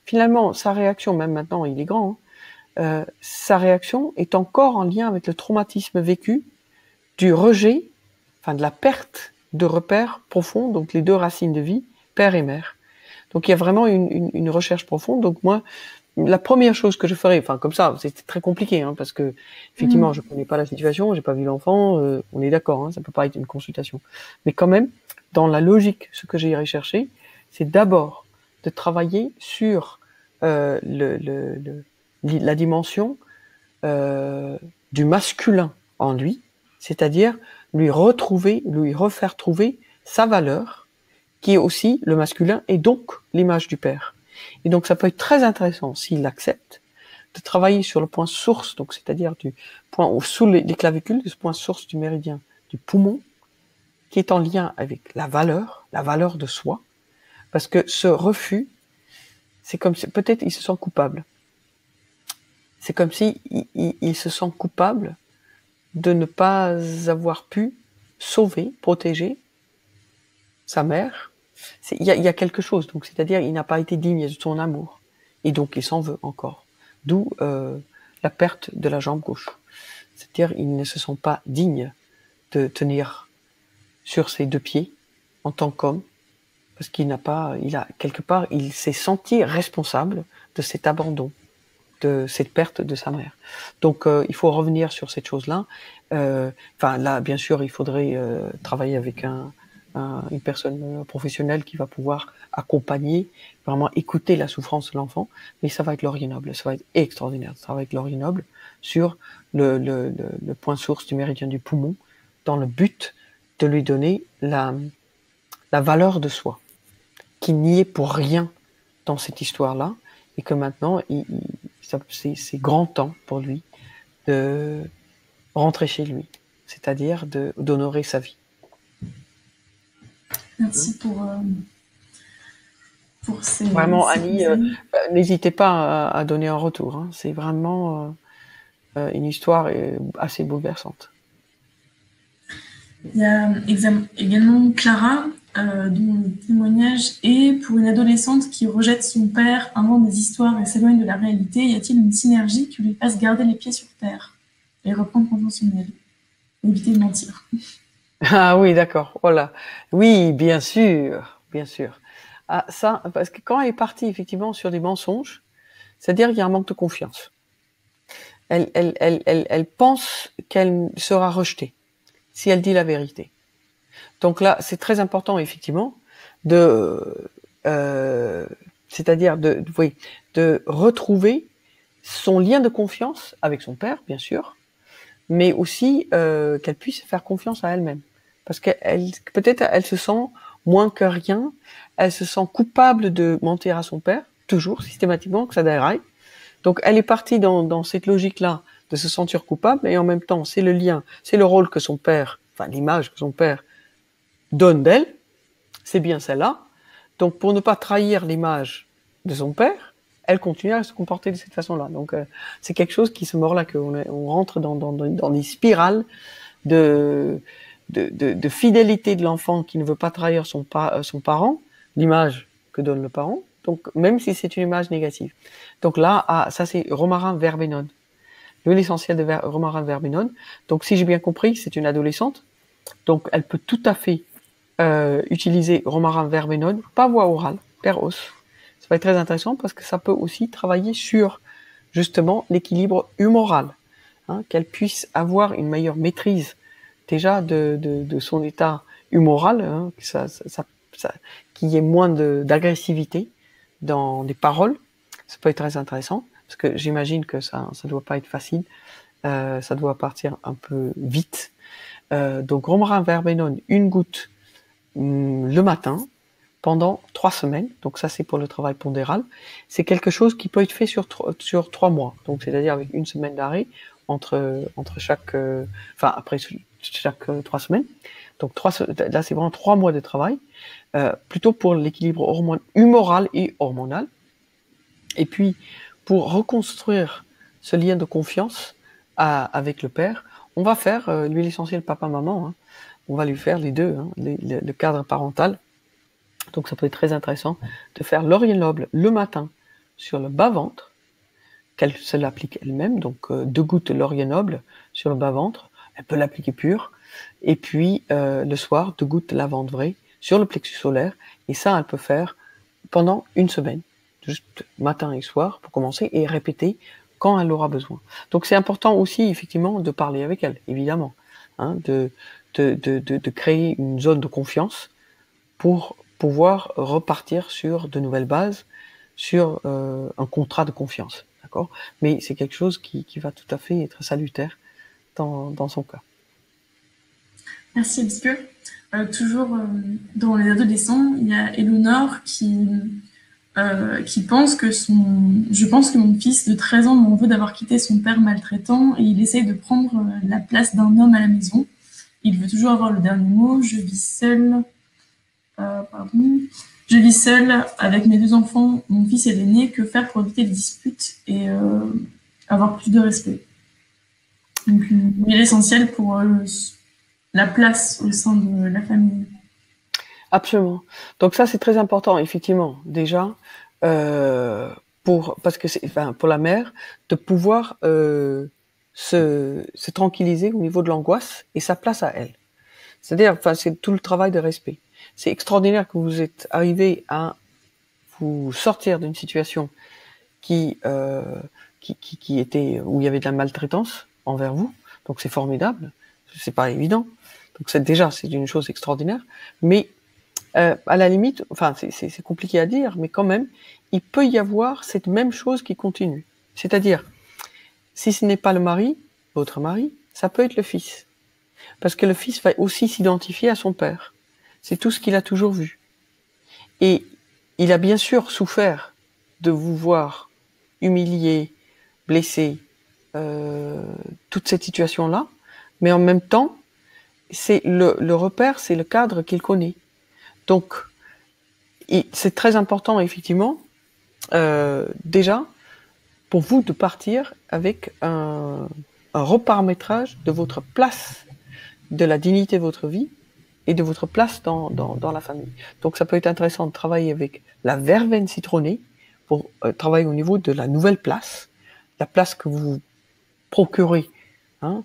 finalement, sa réaction, même maintenant, il est grand, hein, sa réaction est encore en lien avec le traumatisme vécu du rejet, enfin de la perte de repères profonds, donc les deux racines de vie, père et mère. Donc il y a vraiment une recherche profonde. Donc moi, la première chose que je ferais, enfin comme ça, c'est très compliqué, hein, parce que effectivement, je connais pas la situation, j'ai pas vu l'enfant, on est d'accord, hein, ça peut pas être une consultation. Mais quand même, dans la logique, ce que j'irais chercher, c'est d'abord de travailler sur la dimension du masculin en lui, c'est-à-dire lui refaire trouver sa valeur, qui est aussi le masculin et donc l'image du père. Et donc ça peut être très intéressant, s'il l'accepte, de travailler sur le point source, donc c'est-à-dire du point sous les clavicules, ce point source du méridien du poumon, qui est en lien avec la valeur de soi, parce que ce refus, c'est comme si peut-être il se sent coupable. C'est comme si il se sent coupable de ne pas avoir pu sauver, protéger sa mère. Il y a quelque chose, donc c'est-à-dire il n'a pas été digne de son amour, et donc il s'en veut encore. D'où la perte de la jambe gauche. C'est-à-dire il ne se sent pas digne de tenir sur ses deux pieds en tant qu'homme, parce qu'il quelque part, il s'est senti responsable de cet abandon, de cette perte de sa mère. Donc il faut revenir sur cette chose-là. Enfin là, bien sûr, il faudrait travailler avec une personne professionnelle qui va pouvoir accompagner, vraiment écouter la souffrance de l'enfant, mais ça va être Laurier Noble, ça va être extraordinaire. Ça va être Laurier Noble sur le point source du méridien du poumon, dans le but de lui donner la valeur de soi, qui n'y est pour rien dans cette histoire-là, et que maintenant, c'est grand temps pour lui de rentrer chez lui, c'est-à-dire d'honorer sa vie. Merci pour ces... Vraiment, Annie, n'hésitez pas à donner un retour. Hein. C'est vraiment une histoire assez bouleversante. Il y a également Clara, dont le témoignage est pour une adolescente qui rejette son père, invente des histoires et s'éloigne de la réalité. Y a-t-il une synergie qui lui fasse garder les pieds sur terre et reprendre confiance en elle, éviter de mentir? Ah oui, d'accord. Voilà. Oui, bien sûr, bien sûr. Ah, ça, parce que quand elle est partie effectivement sur des mensonges, c'est-à-dire qu'il y a un manque de confiance. Elle pense qu'elle sera rejetée si elle dit la vérité. Donc là, c'est très important effectivement c'est-à-dire de retrouver son lien de confiance avec son père, bien sûr, mais aussi qu'elle puisse faire confiance à elle-même, parce peut-être elle se sent moins que rien, elle se sent coupable de mentir à son père, toujours systématiquement, que ça déraille. Donc elle est partie dans cette logique-là de se sentir coupable, et en même temps c'est le lien, c'est le rôle que son père, enfin l'image que son père donne d'elle, c'est bien celle-là. Donc pour ne pas trahir l'image de son père, elle continue à se comporter de cette façon-là. Donc c'est quelque chose qui se mord là, qu'on rentre dans des spirales de fidélité de l'enfant qui ne veut pas trahir son parent, l'image que donne le parent, donc même si c'est une image négative. Donc là, ça c'est romarin verbenone, l'huile essentielle de romarin verbenone. Donc si j'ai bien compris, c'est une adolescente, donc elle peut tout à fait utiliser romarin verbenone, pas voie orale, per os. Ça va être très intéressant parce que ça peut aussi travailler sur justement l'équilibre humoral, hein, qu'elle puisse avoir une meilleure maîtrise déjà de son état humoral, hein, qu'il y ait moins d'agressivité dans les paroles. Ça peut être très intéressant parce que j'imagine que ça doit pas être facile, ça doit partir un peu vite. Donc romarin verbenone, une goutte le matin pendant 3 semaines. Donc ça c'est pour le travail pondéral. C'est quelque chose qui peut être fait sur 3 mois. Donc c'est-à-dire avec une semaine d'arrêt entre chaque, après chaque 3 semaines. Donc là c'est vraiment 3 mois de travail, plutôt pour l'équilibre humoral et hormonal. Et puis pour reconstruire ce lien de confiance avec le père, on va faire l'huile essentielle papa-maman. Hein. On va lui faire les deux, hein, le cadre parental. Donc ça peut être très intéressant de faire Laurier Noble le matin sur le bas-ventre, qu'elle se l'applique elle-même, donc 2 gouttes de Laurier Noble sur le bas-ventre, elle peut l'appliquer pure, et puis le soir, 2 gouttes de lavande vraie sur le plexus solaire, et ça elle peut faire pendant une semaine, juste matin et soir pour commencer, et répéter quand elle aura besoin. Donc c'est important aussi effectivement de parler avec elle, évidemment, hein, de créer une zone de confiance pour pouvoir repartir sur de nouvelles bases, sur un contrat de confiance, d'accord ? Mais c'est quelque chose qui va tout à fait être salutaire dans son cas. Merci, parce que toujours dans les adolescents, il y a Eleonore qui pense que je pense que mon fils de 13 ans m'en veut d'avoir quitté son père maltraitant et il essaye de prendre la place d'un homme à la maison. Il veut toujours avoir le dernier mot. Je vis seule. Je vis seule avec mes 2 enfants. Mon fils est l'aîné. Que faire pour éviter les disputes et avoir plus de respect. Donc, une huile essentielle pour la place au sein de la famille. Absolument. Donc ça, c'est très important, effectivement, déjà, parce que pour la mère, de pouvoir se tranquilliser au niveau de l'angoisse et sa place à elle. C'est-à-dire, c'est tout le travail de respect. C'est extraordinaire que vous êtes arrivé à vous sortir d'une situation qui était où il y avait de la maltraitance envers vous. Donc c'est formidable. C'est pas évident. Donc c'est une chose extraordinaire. Mais à la limite, c'est compliqué à dire, mais quand même, il peut y avoir cette même chose qui continue. C'est-à-dire, si ce n'est pas le mari, votre mari, ça peut être le fils. Parce que le fils va aussi s'identifier à son père. C'est tout ce qu'il a toujours vu. Et il a bien sûr souffert de vous voir humilié, blessé, toute cette situation-là, mais en même temps, c'est le repère, c'est le cadre qu'il connaît. Donc, c'est très important, effectivement, déjà, pour vous de partir avec un reparamétrage de votre place, de la dignité de votre vie et de votre place dans la famille. Donc, ça peut être intéressant de travailler avec la verveine citronnée pour travailler au niveau de la nouvelle place, la place que vous procurez dans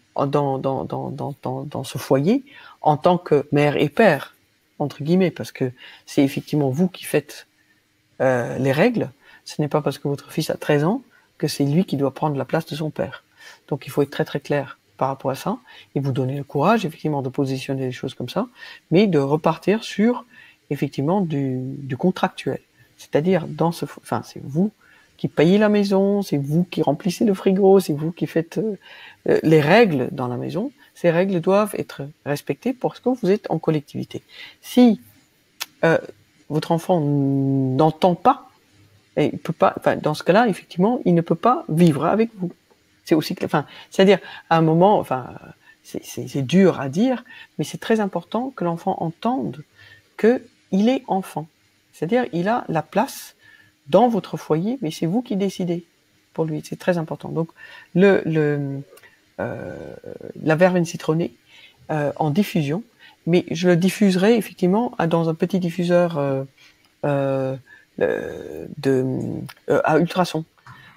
ce foyer en tant que mère et père, entre guillemets, parce que c'est effectivement vous qui faites les règles. Ce n'est pas parce que votre fils a 13 ans que c'est lui qui doit prendre la place de son père. Donc il faut être très très clair par rapport à ça et vous donner le courage effectivement de positionner les choses comme ça, mais de repartir sur effectivement du contractuel. C'est-à-dire c'est vous qui payez la maison, c'est vous qui remplissez le frigo, c'est vous qui faites les règles dans la maison. Ces règles doivent être respectées parce que vous êtes en collectivité. Si votre enfant n'entend pas, et il peut pas, dans ce cas-là, effectivement, il ne peut pas vivre avec vous. C'est aussi, c'est-à-dire, à un moment, c'est dur à dire, mais c'est très important que l'enfant entende qu'il est enfant. C'est-à-dire, il a la place dans votre foyer, mais c'est vous qui décidez pour lui. C'est très important. Donc, la verveine citronnée en diffusion, mais je le diffuserai effectivement dans un petit diffuseur à ultrasons.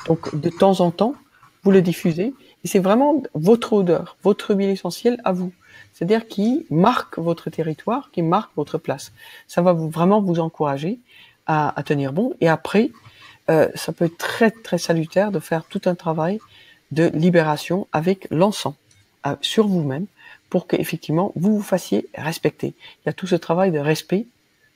Donc, de temps en temps, vous le diffusez, et c'est vraiment votre odeur, votre huile essentielle à vous. C'est-à-dire qui marque votre territoire, qui marque votre place. Ça va vraiment vous encourager à tenir bon. Et après, ça peut être très, très salutaire de faire tout un travail de libération avec l'encens sur vous-même pour que effectivement vous vous fassiez respecter. Il y a tout ce travail de respect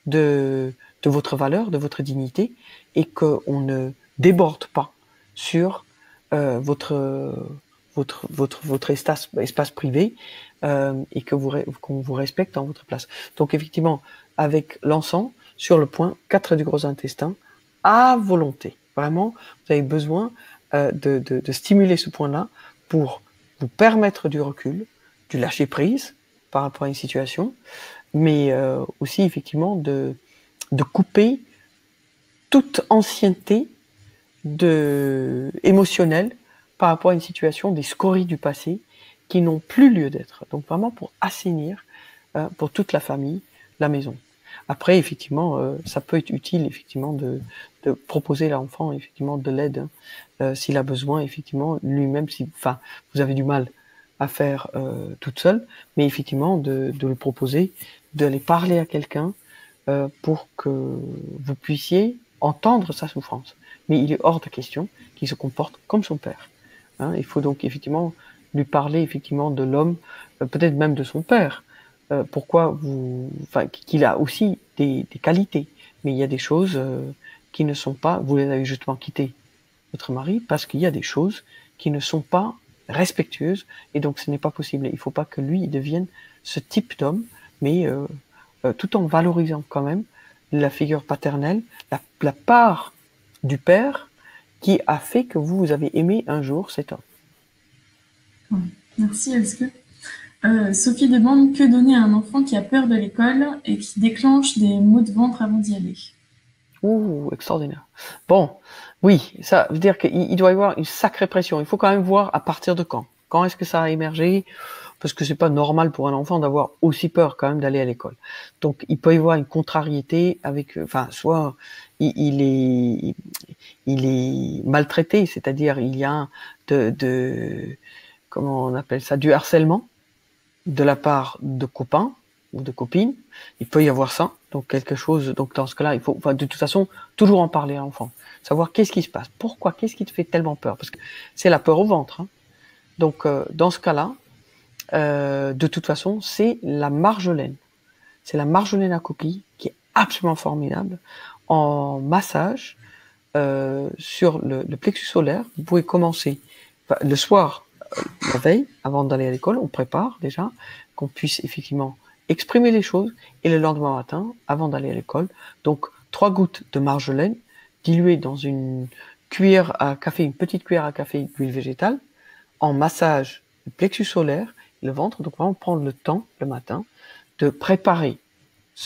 de votre valeur, de votre dignité, et qu'on ne déborde pas sur votre espace privé et qu'on vous respecte dans votre place. Donc effectivement, avec l'encens sur le point 4 du gros intestin, à volonté. Vraiment, vous avez besoin de stimuler ce point-là pour vous permettre du recul, du lâcher prise par rapport à une situation, mais aussi effectivement de couper toute ancienneté émotionnelle par rapport à une situation, des scories du passé qui n'ont plus lieu d'être. Donc vraiment pour assainir pour toute la famille, la maison. Après, effectivement, ça peut être utile, effectivement, de proposer à l'enfant, effectivement, de l'aide s'il a besoin, effectivement, lui-même, vous avez du mal à faire toute seule, mais effectivement, de le proposer, d'aller parler à quelqu'un pour que vous puissiez entendre sa souffrance. Mais il est hors de question qu'il se comporte comme son père. Il faut donc, effectivement, lui parler, effectivement, de l'homme, peut-être même de son père. Qu'il a aussi des qualités, mais il y a des choses qui ne sont pas, vous les avez justement quitté votre mari, parce qu'il y a des choses qui ne sont pas respectueuses, et donc ce n'est pas possible. Il ne faut pas que lui devienne ce type d'homme, mais tout en valorisant quand même la figure paternelle, la part du père qui a fait que vous avez aimé un jour cet homme. Merci Elske. Sophie demande que donner à un enfant qui a peur de l'école et qui déclenche des maux de ventre avant d'y aller. Ouh, extraordinaire. Bon, Oui, ça veut dire qu'il doit y avoir une sacrée pression. Il faut quand même voir à partir de quand. Quand est-ce que ça a émergé? Parce que c'est pas normal pour un enfant d'avoir aussi peur quand même d'aller à l'école. Donc il peut y avoir une contrariété avec, enfin, soit il est maltraité, c'est-à-dire il y a comment on appelle ça, du harcèlement de la part de copains ou de copines. Il peut y avoir ça, donc quelque chose. Donc dans ce cas-là, il faut, enfin, de toute façon, toujours en parler à l'enfant, savoir qu'est-ce qui se passe, pourquoi, qu'est-ce qui te fait tellement peur, parce que c'est la peur au ventre. Hein. Donc dans ce cas-là, de toute façon, c'est la marjolaine. C'est la marjolaine à coquille qui est absolument formidable en massage sur le plexus solaire. Vous pouvez commencer le soir, la veille, avant d'aller à l'école, on prépare déjà qu'on puisse effectivement exprimer les choses et le lendemain matin, avant d'aller à l'école, donc 3 gouttes de marjolaine diluées dans une cuillère à café, une petite cuillère à café d'huile végétale, en massage du plexus solaire, le ventre, donc vraiment prendre le temps le matin de préparer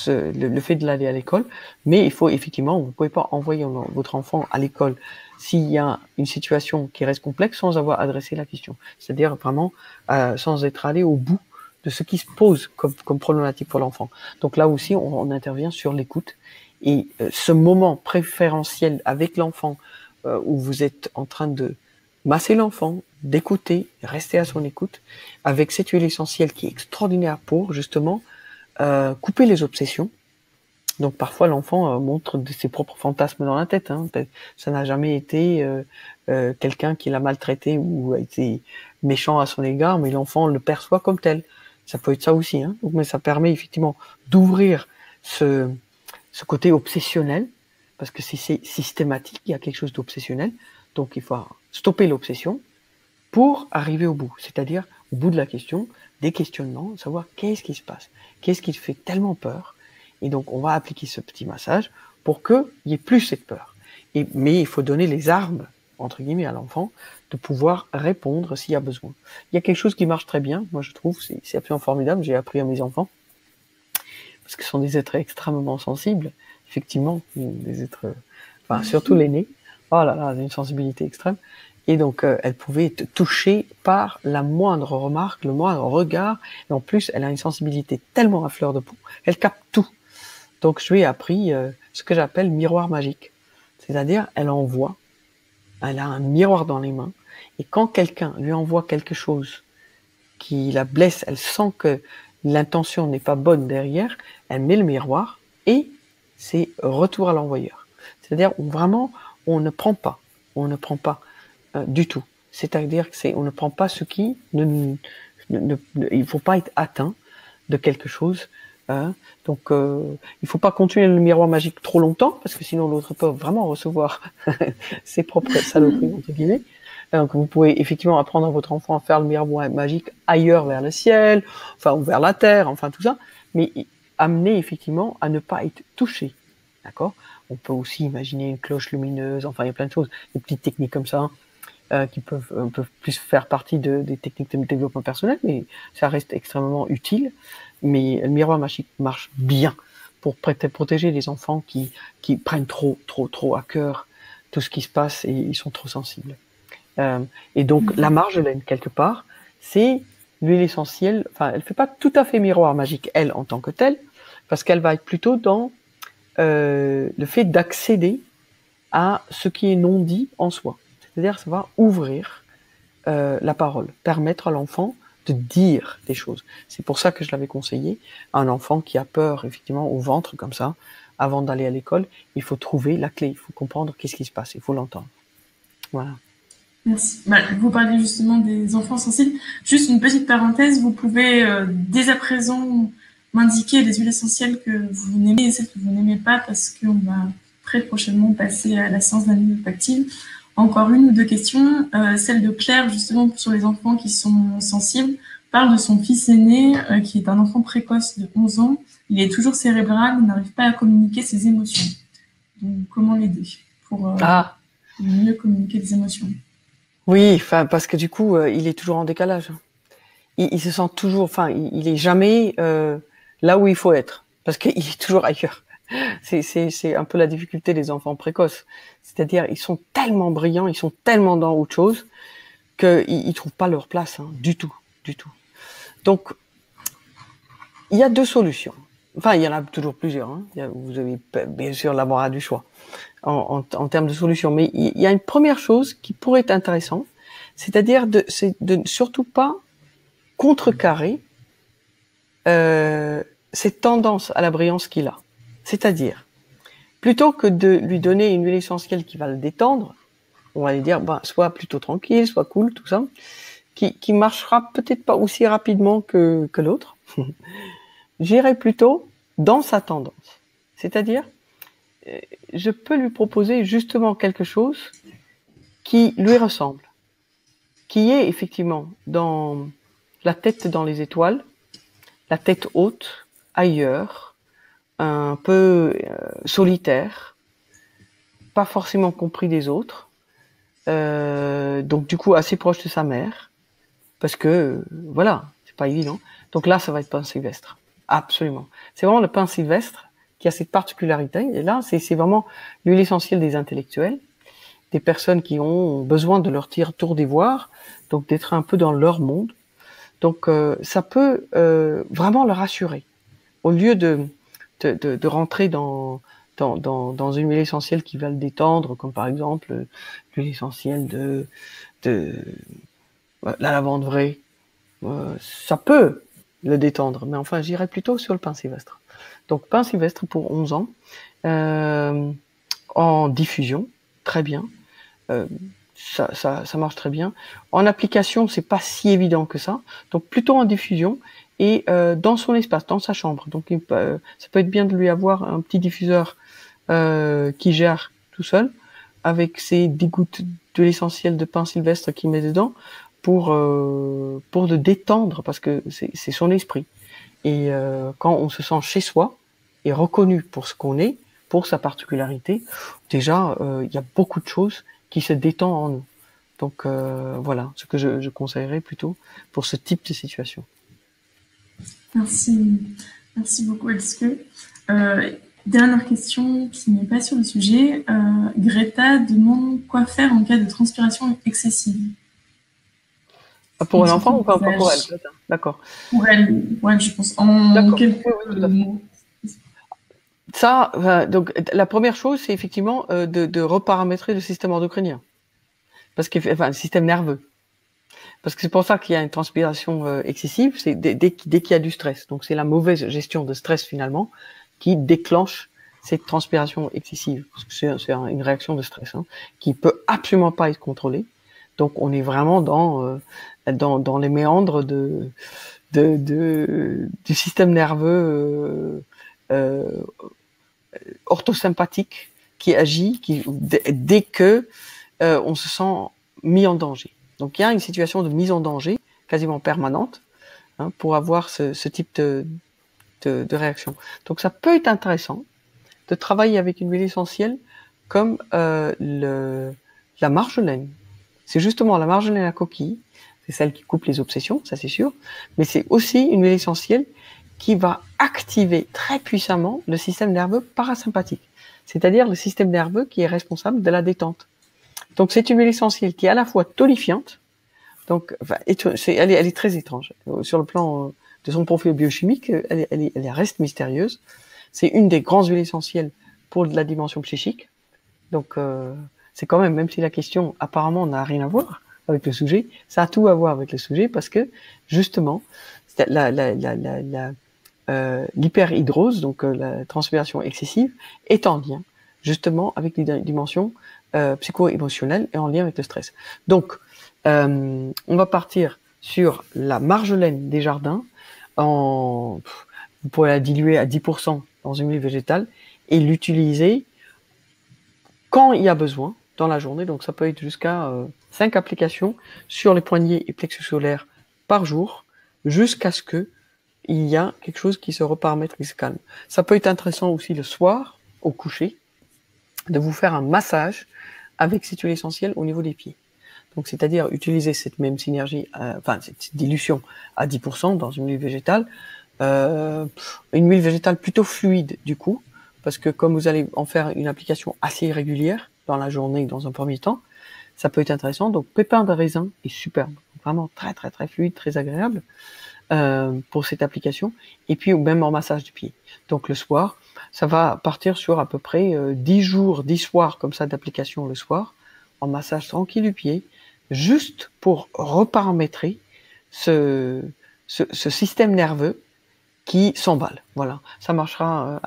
le fait de l'aller à l'école, mais il faut effectivement, vous ne pouvez pas envoyer votre enfant à l'école s'il y a une situation qui reste complexe sans avoir adressé la question, c'est-à-dire vraiment sans être allé au bout de ce qui se pose comme problématique pour l'enfant. Donc là aussi, on intervient sur l'écoute et ce moment préférentiel avec l'enfant où vous êtes en train de masser l'enfant, d'écouter, rester à son écoute, avec cette huile essentielle qui est extraordinaire pour justement couper les obsessions. Donc parfois l'enfant montre ses propres fantasmes dans la tête. Hein. Ça n'a jamais été quelqu'un qui l'a maltraité ou a été méchant à son égard, mais l'enfant le perçoit comme tel. Ça peut être ça aussi. Hein. Donc, mais ça permet effectivement d'ouvrir ce côté obsessionnel, parce que c'est systématique, il y a quelque chose d'obsessionnel. Donc il faut stopper l'obsession pour arriver au bout, c'est-à-dire au bout de la question, des questionnements, savoir qu'est-ce qui se passe, qu'est-ce qui te fait tellement peur. Et donc on va appliquer ce petit massage pour qu'il n'y ait plus cette peur. Mais il faut donner les armes, entre guillemets, à l'enfant de pouvoir répondre s'il y a besoin. Il y a quelque chose qui marche très bien, moi je trouve, c'est absolument formidable, j'ai appris à mes enfants, parce que ce sont des êtres extrêmement sensibles, effectivement, des êtres, enfin surtout l'aîné, oh là là, une sensibilité extrême. Et donc, elle pouvait être touchée par la moindre remarque, le moindre regard. Et en plus, elle a une sensibilité tellement à fleur de peau, elle capte tout. Donc, je lui ai appris ce que j'appelle miroir magique. C'est-à-dire, elle envoie, elle a un miroir dans les mains. Et quand quelqu'un lui envoie quelque chose qui la blesse, elle sent que l'intention n'est pas bonne derrière, elle met le miroir et c'est retour à l'envoyeur. C'est-à-dire, vraiment, on ne prend pas du tout. C'est-à-dire que on ne prend pas ce qui il faut pas être atteint de quelque chose. Hein. Donc, il faut pas continuer le miroir magique trop longtemps parce que sinon l'autre peut vraiment recevoir ses propres saloperies entre guillemets. Donc, vous pouvez effectivement apprendre à votre enfant à faire le miroir magique ailleurs vers le ciel, enfin ou vers la terre, enfin tout ça, mais amener effectivement à ne pas être touché. D'accord ? On peut aussi imaginer une cloche lumineuse. Enfin, il y a plein de choses, des petites techniques comme ça. Qui peuvent plus faire partie des techniques de développement personnel, mais ça reste extrêmement utile. Mais le miroir magique marche bien pour protéger les enfants qui prennent trop à cœur tout ce qui se passe et ils sont trop sensibles. Et donc la marjolaine quelque part, c'est l'huile essentielle. Enfin, elle fait pas tout à fait miroir magique elle en tant que telle, parce qu'elle va être plutôt dans le fait d'accéder à ce qui est non dit en soi. C'est-à-dire, ça va ouvrir la parole, permettre à l'enfant de dire des choses. C'est pour ça que je l'avais conseillé à un enfant qui a peur, effectivement, au ventre, comme ça, avant d'aller à l'école. Il faut trouver la clé, il faut comprendre qu'est-ce qui se passe, il faut l'entendre. Voilà. Merci. Vous parlez justement des enfants sensibles. Juste une petite parenthèse, vous pouvez dès à présent m'indiquer les huiles essentielles que vous n'aimez et celles que vous n'aimez pas, parce qu'on va très prochainement passer à la séance d'analyse tactile. Encore une ou deux questions. Celle de Claire, justement, sur les enfants qui sont sensibles, parle de son fils aîné, qui est un enfant précoce de 11 ans. Il est toujours cérébral, il n'arrive pas à communiquer ses émotions. Donc, comment l'aider pour mieux communiquer des émotions? Oui, parce que du coup, il est toujours en décalage. Il se sent toujours, il est jamais là où il faut être, parce qu'il est toujours ailleurs. C'est un peu la difficulté des enfants précoces. C'est-à-dire, ils sont tellement brillants, ils sont tellement dans autre chose qu'ils trouvent pas leur place, hein, du tout, du tout. Donc, il y a deux solutions. Enfin, il y en a toujours plusieurs. Hein. Vous avez bien sûr l'embarras du choix en termes de solutions. Mais il y a une première chose qui pourrait être intéressante, c'est-à-dire de surtout pas contrecarrer cette tendance à la brillance qu'il a. C'est-à-dire, plutôt que de lui donner une huile essentielle qui va le détendre, on va lui dire, bah, sois plutôt tranquille, sois cool, tout ça, qui marchera peut-être pas aussi rapidement que l'autre. J'irai plutôt dans sa tendance. C'est-à-dire, je peux lui proposer justement quelque chose qui lui ressemble, qui est effectivement dans la tête dans les étoiles, la tête haute, ailleurs, un peu solitaire, pas forcément compris des autres, donc du coup assez proche de sa mère, parce que voilà, c'est pas évident. Donc là, ça va être Pain Sylvestre, absolument. C'est vraiment le Pain Sylvestre qui a cette particularité. Et là, c'est vraiment l'huile essentielle des intellectuels, des personnes qui ont besoin de leur tour d'ivoire, donc d'être un peu dans leur monde. Donc ça peut vraiment le rassurer. Au lieu de rentrer dans une huile essentielle qui va le détendre, comme par exemple l'huile essentielle de la lavande vraie, ça peut le détendre, mais enfin j'irais plutôt sur le Pain Sylvestre. Donc Pain Sylvestre pour 11 ans, en diffusion, très bien. Ça marche très bien. En application, c'est pas si évident que ça. Donc plutôt en diffusion et dans son espace, dans sa chambre. Donc ça peut être bien de lui avoir un petit diffuseur qui gère tout seul, avec ses 10 gouttes de l'essentiel de Pain Sylvestre qu'il met dedans pour le détendre, parce que c'est son esprit. Et quand on se sent chez soi et reconnu pour ce qu'on est, pour sa particularité, déjà il y a beaucoup de choses qui se détend en nous. Donc voilà ce que je conseillerais plutôt pour ce type de situation. Merci beaucoup Elske. Dernière question qui n'est pas sur le sujet. Greta demande quoi faire en cas de transpiration excessive. Pour un enfant ou pas pour elle? D'accord. Pour elle, je pense. En quelques mots. Ça, donc la première chose, c'est effectivement de reparamétrer le système endocrinien, parce que, enfin, le système nerveux, parce que c'est pour ça qu'il y a une transpiration excessive. C'est dès qu'il y a du stress. Donc c'est la mauvaise gestion de stress finalement qui déclenche cette transpiration excessive, parce que c'est une réaction de stress qui peut absolument pas être contrôlée. Donc on est vraiment dans les méandres du système nerveux orthosympathique qui agit dès que on se sent mis en danger. Donc il y a une situation de mise en danger quasiment permanente pour avoir ce type de réaction. Donc ça peut être intéressant de travailler avec une huile essentielle comme la marjolaine. C'est justement la marjolaine à coquille, c'est celle qui coupe les obsessions, ça c'est sûr, mais c'est aussi une huile essentielle qui va activer très puissamment le système nerveux parasympathique, c'est-à-dire le système nerveux qui est responsable de la détente. Donc c'est une huile essentielle qui est à la fois tonifiante, donc enfin, elle est très étrange sur le plan de son profil biochimique, elle reste mystérieuse. C'est une des grandes huiles essentielles pour la dimension psychique. Donc c'est quand même si la question apparemment n'a rien à voir avec le sujet, ça a tout à voir avec le sujet, parce que justement l'hyperhidrose, donc la transpiration excessive, est en lien justement avec les dimensions psycho-émotionnelles et en lien avec le stress. Donc on va partir sur la marjolaine des jardins. Vous pourrez la diluer à 10% dans une huile végétale et l'utiliser quand il y a besoin dans la journée. Donc ça peut être jusqu'à 5 applications sur les poignets et plexus solaires par jour, jusqu'à ce que il y a quelque chose qui se reparamètre, qui se calme. Ça peut être intéressant aussi le soir, au coucher, de vous faire un massage avec cette huile essentielle au niveau des pieds. Donc, c'est-à-dire utiliser cette même synergie, cette dilution à 10% dans une huile végétale, plutôt fluide du coup, parce que comme vous allez en faire une application assez régulière dans la journée, dans un premier temps, ça peut être intéressant. Donc, pépins de raisin est superbe, vraiment très très très fluide, très agréable pour cette application. Et puis même en massage du pied. Donc le soir, ça va partir sur à peu près 10 jours, 10 soirs comme ça d'application le soir, en massage tranquille du pied, juste pour reparamétrer ce système nerveux qui s'emballe. Voilà, ça marchera.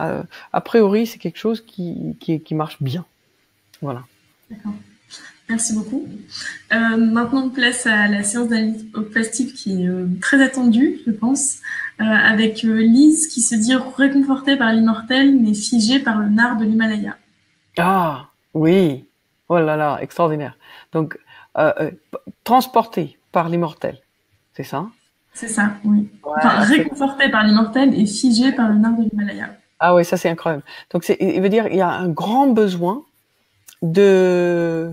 A priori, c'est quelque chose qui marche bien. Voilà. D'accord. Merci beaucoup. Maintenant, place à la séance d'analyse plastique qui est très attendue, je pense, avec Lise qui se dit réconfortée par l'immortel, mais figée par le nard de l'Himalaya. Ah, oui. Oh là là, extraordinaire. Donc, transportée par l'immortel, c'est ça? C'est ça, oui. Ouais, Enfin, réconfortée par l'immortel et figée par le nard de l'Himalaya. Ah oui, ça c'est incroyable. Donc, il veut dire il y a un grand besoin de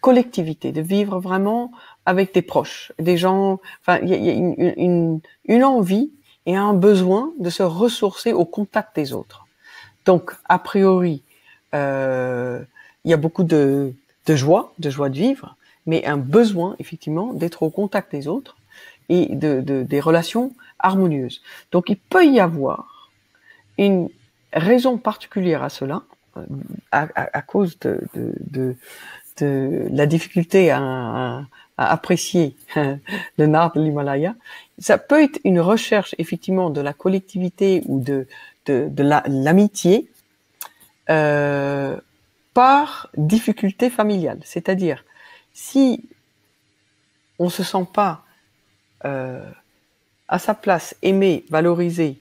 collectivité, de vivre vraiment avec des proches, des gens. Enfin, il y a une envie et un besoin de se ressourcer au contact des autres. Donc, a priori, il y a beaucoup de joie de vivre, mais un besoin effectivement d'être au contact des autres et des relations harmonieuses. Donc, il peut y avoir une raison particulière à cela, à cause de la difficulté à apprécier le nard de l'Himalaya. Ça peut être une recherche effectivement de la collectivité ou de l'amitié par difficulté familiale. C'est-à-dire, si on se sent pas à sa place, aimé, valorisé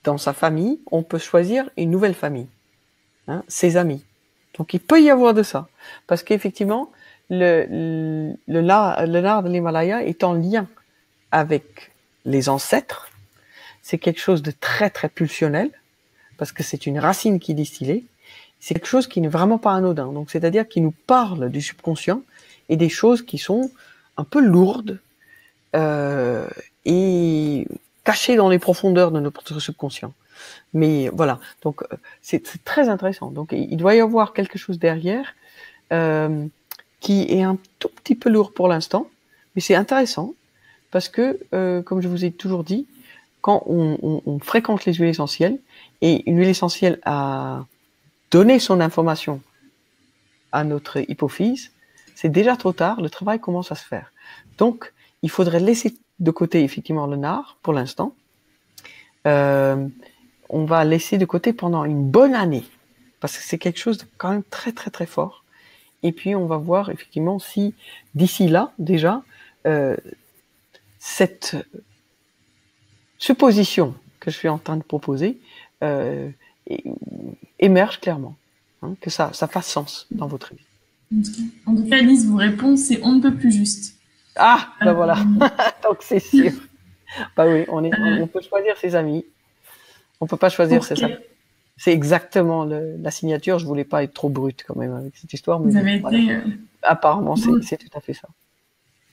dans sa famille, on peut choisir une nouvelle famille, hein, ses amis. Donc il peut y avoir de ça, parce qu'effectivement, le nard de l'Himalaya est en lien avec les ancêtres. C'est quelque chose de très très pulsionnel, parce que c'est une racine qui est distillée. C'est quelque chose qui n'est vraiment pas anodin. Donc c'est-à-dire qu'il nous parle du subconscient et des choses qui sont un peu lourdes et cachées dans les profondeurs de notre subconscient. Mais voilà, donc c'est très intéressant. Donc il doit y avoir quelque chose derrière qui est un tout petit peu lourd pour l'instant, mais c'est intéressant parce que, comme je vous ai toujours dit, quand on fréquente les huiles essentielles, et une huile essentielle a donné son information à notre hypophyse, c'est déjà trop tard, le travail commence à se faire. Donc, il faudrait laisser de côté effectivement le nard pour l'instant. On va laisser de côté pendant une bonne année, parce que c'est quelque chose de quand même très très très fort. Et puis on va voir effectivement si d'ici là déjà cette supposition que je suis en train de proposer émerge clairement, hein, que ça fasse sens dans votre vie. En tout cas, Lise vous répond, c'est on ne peut plus juste. Ah, ben voilà, donc c'est sûr. Bah oui, on peut choisir ses amis. On peut pas choisir ses amis. C'est exactement la signature. Je voulais pas être trop brute quand même avec cette histoire, mais vous avez voilà. été Apparemment c'est tout à fait ça.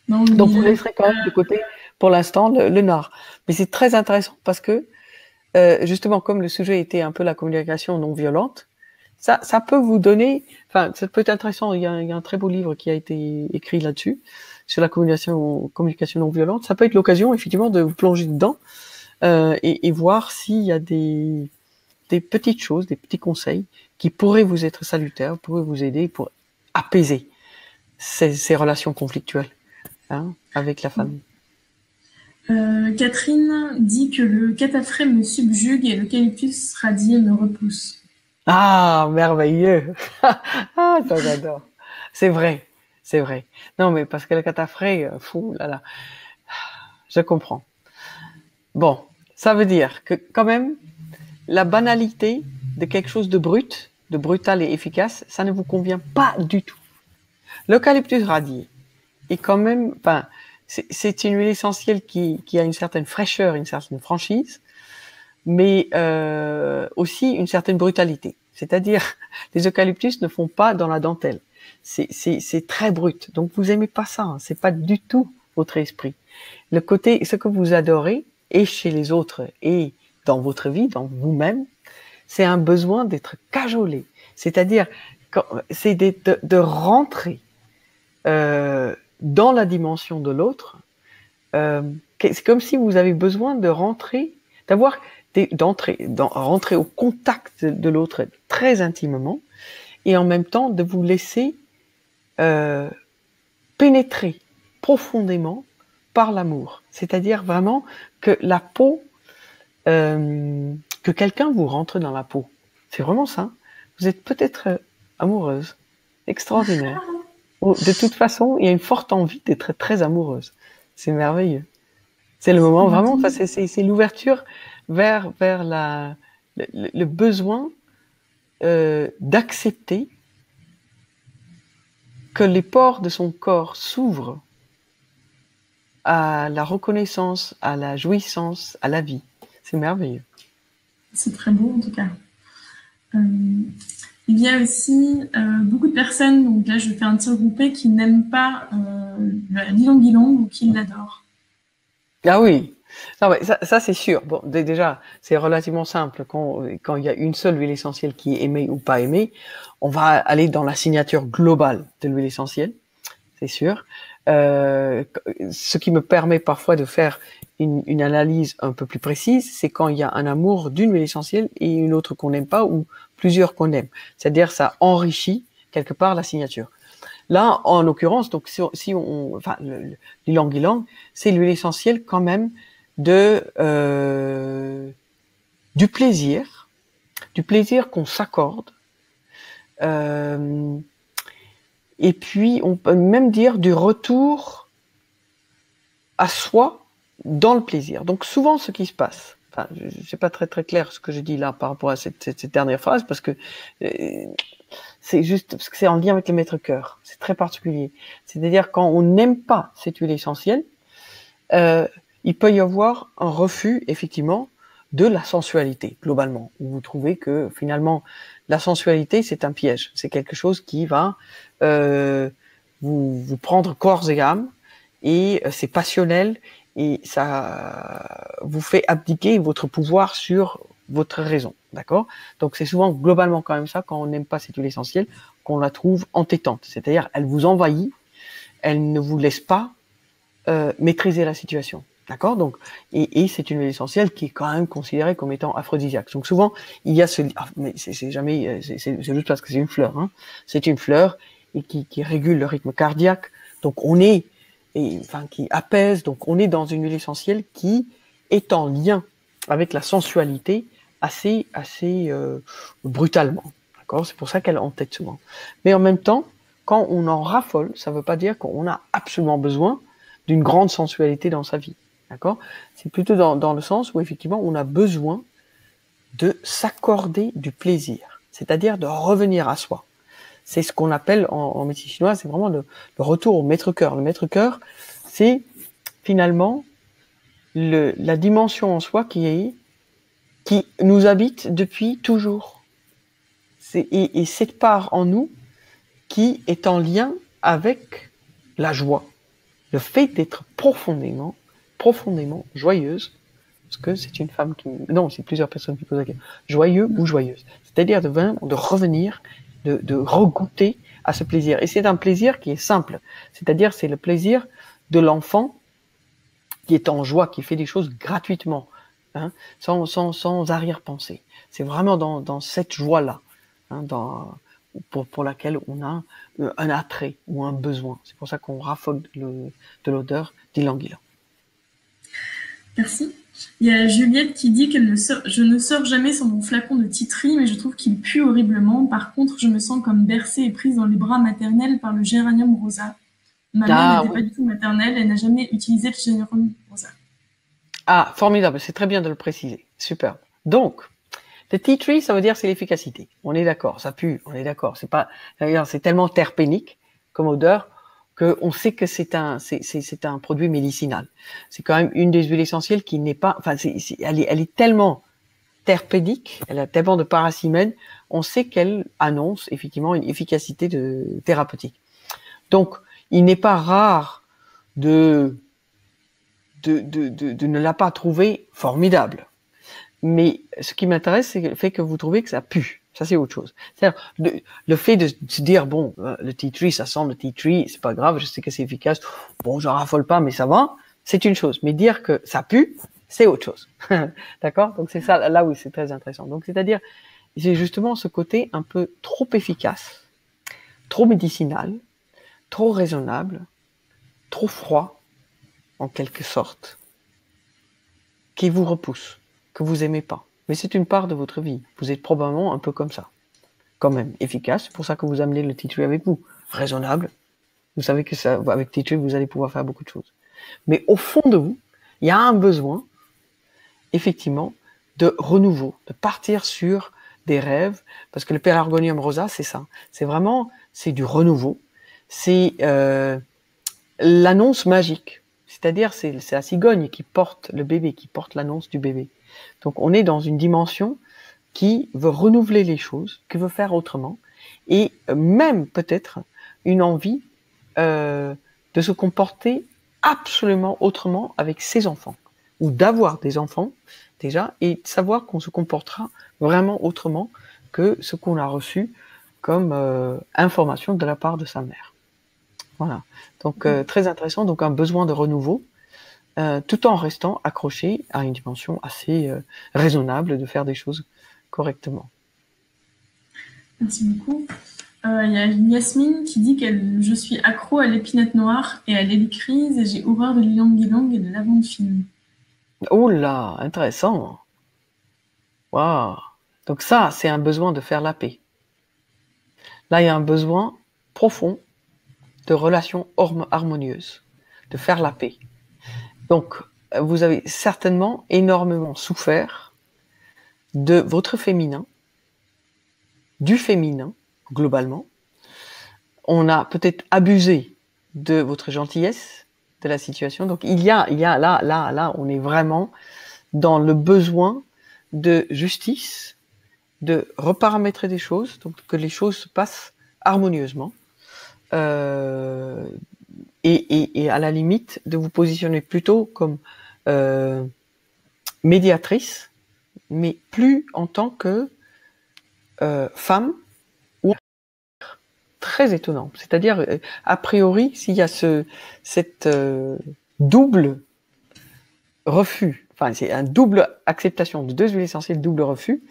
Donc vous laisserez quand même de côté pour l'instant le nard. Mais c'est très intéressant parce que justement comme le sujet était un peu la communication non violente, ça peut vous donner, enfin ça peut être intéressant. Il y a un très beau livre qui a été écrit là-dessus sur la communication non violente. Ça peut être l'occasion effectivement de vous plonger dedans et voir s'il y a des petites choses, des petits conseils qui pourraient vous être salutaires, pourraient vous aider pour apaiser ces relations conflictuelles, hein, avec la famille. Catherine dit que le cataphré me subjugue et l'eucalyptus radié me repousse. Ah, merveilleux. Ah, ça j'adore. C'est vrai, c'est vrai. Non, mais parce que le cataphré, fou là là, je comprends. Bon, ça veut dire que quand même, la banalité de quelque chose de brut, de brutal et efficace, ça ne vous convient pas du tout. L'eucalyptus radié est quand même, enfin, c'est une huile essentielle qui a une certaine fraîcheur, une certaine franchise, mais aussi une certaine brutalité. C'est-à-dire, les eucalyptus ne font pas dans la dentelle. C'est très brut. Donc vous aimez pas ça, hein. C'est pas du tout votre esprit. Le côté, ce que vous adorez, et chez les autres, et dans votre vie, dans vous-même, c'est un besoin d'être cajolé. C'est-à-dire, c'est de rentrer dans la dimension de l'autre. C'est comme si vous avez besoin de rentrer, rentrer au contact de l'autre très intimement, et en même temps de vous laisser pénétrer profondément par l'amour. C'est-à-dire vraiment que la peau, que quelqu'un vous rentre dans la peau. C'est vraiment ça. Vous êtes peut-être amoureuse. Extraordinaire. De toute façon, il y a une forte envie d'être très amoureuse. C'est merveilleux. C'est le moment vraiment, c'est l'ouverture vers le besoin d'accepter que les pores de son corps s'ouvrent à la reconnaissance, à la jouissance, à la vie. C'est merveilleux. C'est très beau en tout cas. Il y a aussi beaucoup de personnes, donc là je fais un tir groupé, qui n'aiment pas l'ilang-ilang ou qui l'adorent. Ah oui, non, mais ça c'est sûr. Bon, déjà, c'est relativement simple. Quand il y a une seule huile essentielle qui est aimée ou pas aimée, on va aller dans la signature globale de l'huile essentielle, c'est sûr. Ce qui me permet parfois de faire une analyse un peu plus précise, c'est quand il y a un amour d'une huile essentielle et une autre qu'on n'aime pas ou plusieurs qu'on aime. C'est-à-dire ça enrichit quelque part la signature. Là, en l'occurrence, donc l'ilang-ilang, c'est l'huile essentielle quand même du plaisir qu'on s'accorde. Et puis, on peut même dire du retour à soi dans le plaisir. Donc, souvent, ce qui se passe, enfin, c'est pas très très clair ce que je dis là par rapport à cette dernière phrase, parce que c'est juste parce que c'est en lien avec le maître-cœur. C'est très particulier. C'est-à-dire, quand on n'aime pas cette huile essentielle, il peut y avoir un refus, effectivement, de la sensualité, globalement, où vous trouvez que, finalement, la sensualité, c'est un piège. C'est quelque chose qui va vous prendre corps et âme, et c'est passionnel, et ça vous fait abdiquer votre pouvoir sur votre raison, d'accord? Donc c'est souvent globalement quand même ça, quand on n'aime pas cette huile essentielle, qu'on la trouve entêtante, c'est-à-dire elle vous envahit, elle ne vous laisse pas maîtriser la situation. D'accord? Donc, et c'est une huile essentielle qui est quand même considérée comme étant aphrodisiaque. Donc souvent, il y a mais c'est jamais, c'est juste parce que c'est une fleur, hein. C'est une fleur et qui régule le rythme cardiaque. Donc qui apaise. Donc on est dans une huile essentielle qui est en lien avec la sensualité assez brutalement. D'accord? C'est pour ça qu'elle entête souvent. Mais en même temps, quand on en raffole, ça ne veut pas dire qu'on a absolument besoin d'une grande sensualité dans sa vie. D'accord? C'est plutôt dans le sens où effectivement on a besoin de s'accorder du plaisir, c'est-à-dire de revenir à soi. C'est ce qu'on appelle en médecine chinoise, c'est vraiment le retour au maître-cœur. Le maître-cœur, c'est finalement la dimension en soi qui nous habite depuis toujours. Et cette part en nous qui est en lien avec la joie. Le fait d'être profondément joyeuse, parce que c'est une femme non, c'est plusieurs personnes qui posent la question, joyeux ou joyeuse. C'est-à-dire de revenir, de regoûter à ce plaisir. Et c'est un plaisir qui est simple. C'est-à-dire, c'est le plaisir de l'enfant qui est en joie, qui fait des choses gratuitement, hein, sans arrière-pensée. C'est vraiment dans cette joie-là, hein, pour laquelle on a un attrait ou un besoin. C'est pour ça qu'on raffole de l'odeur d'ilang-ilang. Merci. Il y a Juliette qui dit je ne sors jamais sans mon flacon de titri, mais je trouve qu'il pue horriblement. Par contre, je me sens comme bercée et prise dans les bras maternels par le géranium rosa. Ma mère n'était pas du tout maternelle, elle n'a jamais utilisé le géranium rosa. Ah, formidable, c'est très bien de le préciser. Super. Donc, le tea tree, ça veut dire c'est l'efficacité. On est d'accord, ça pue, on est d'accord. C'est tellement terpénique comme odeur qu'on sait que c'est un produit médicinal. C'est quand même une des huiles essentielles qui n'est pas, elle est tellement terpénique, elle a tellement de paracimène, on sait qu'elle annonce effectivement une efficacité thérapeutique. Donc, il n'est pas rare de ne la pas trouver formidable. Mais ce qui m'intéresse, c'est le fait que vous trouvez que ça pue. Ça, c'est autre chose. C'est-à-dire, le fait de se dire, bon, le tea tree, ça sent le tea tree, c'est pas grave, je sais que c'est efficace. Bon, j'en raffole pas, mais ça va. C'est une chose. Mais dire que ça pue, c'est autre chose. D'accord? Donc, c'est ça, là où c'est très intéressant. Donc, c'est-à-dire, j'ai justement ce côté un peu trop efficace, trop médicinal, trop raisonnable, trop froid, en quelque sorte, qui vous repousse, que vous aimez pas. Mais c'est une part de votre vie. Vous êtes probablement un peu comme ça. Quand même efficace, c'est pour ça que vous amenez le tea tree avec vous. Raisonnable. Vous savez que ça, avec tea tree, vous allez pouvoir faire beaucoup de choses. Mais au fond de vous, il y a un besoin, effectivement, de renouveau, de partir sur des rêves, parce que le Pelargonium rosa, c'est ça. C'est vraiment, c'est du renouveau. C'est l'annonce magique. C'est-à-dire, c'est la cigogne qui porte le bébé, qui porte l'annonce du bébé. Donc, on est dans une dimension qui veut renouveler les choses, qui veut faire autrement, et même peut-être une envie de se comporter absolument autrement avec ses enfants, ou d'avoir des enfants déjà, et de savoir qu'on se comportera vraiment autrement que ce qu'on a reçu comme information de la part de sa mère. Voilà. Donc très intéressant, donc un besoin de renouveau, tout en restant accroché à une dimension assez raisonnable de faire des choses correctement. Merci beaucoup. Il y a Yasmine qui dit je suis accro à l'épinette noire et à l'hélicryse et j'ai horreur de l'ylang-ylang et de la lavande fine. Oh là, intéressant. Waouh. Donc ça, c'est un besoin de faire la paix. Là, il y a un besoin profond de relations harmonieuses, de faire la paix. Donc, vous avez certainement énormément souffert de votre féminin, du féminin, globalement. On a peut-être abusé de votre gentillesse, de la situation. Donc, il y a là, on est vraiment dans le besoin de justice, de reparamétrer des choses, donc que les choses se passent harmonieusement. Et à la limite, de vous positionner plutôt comme médiatrice, mais plus en tant que femme ou très étonnant. C'est-à-dire, a priori, s'il y a cette double refus, enfin c'est un double acceptation de deux huiles essentielles, double refus,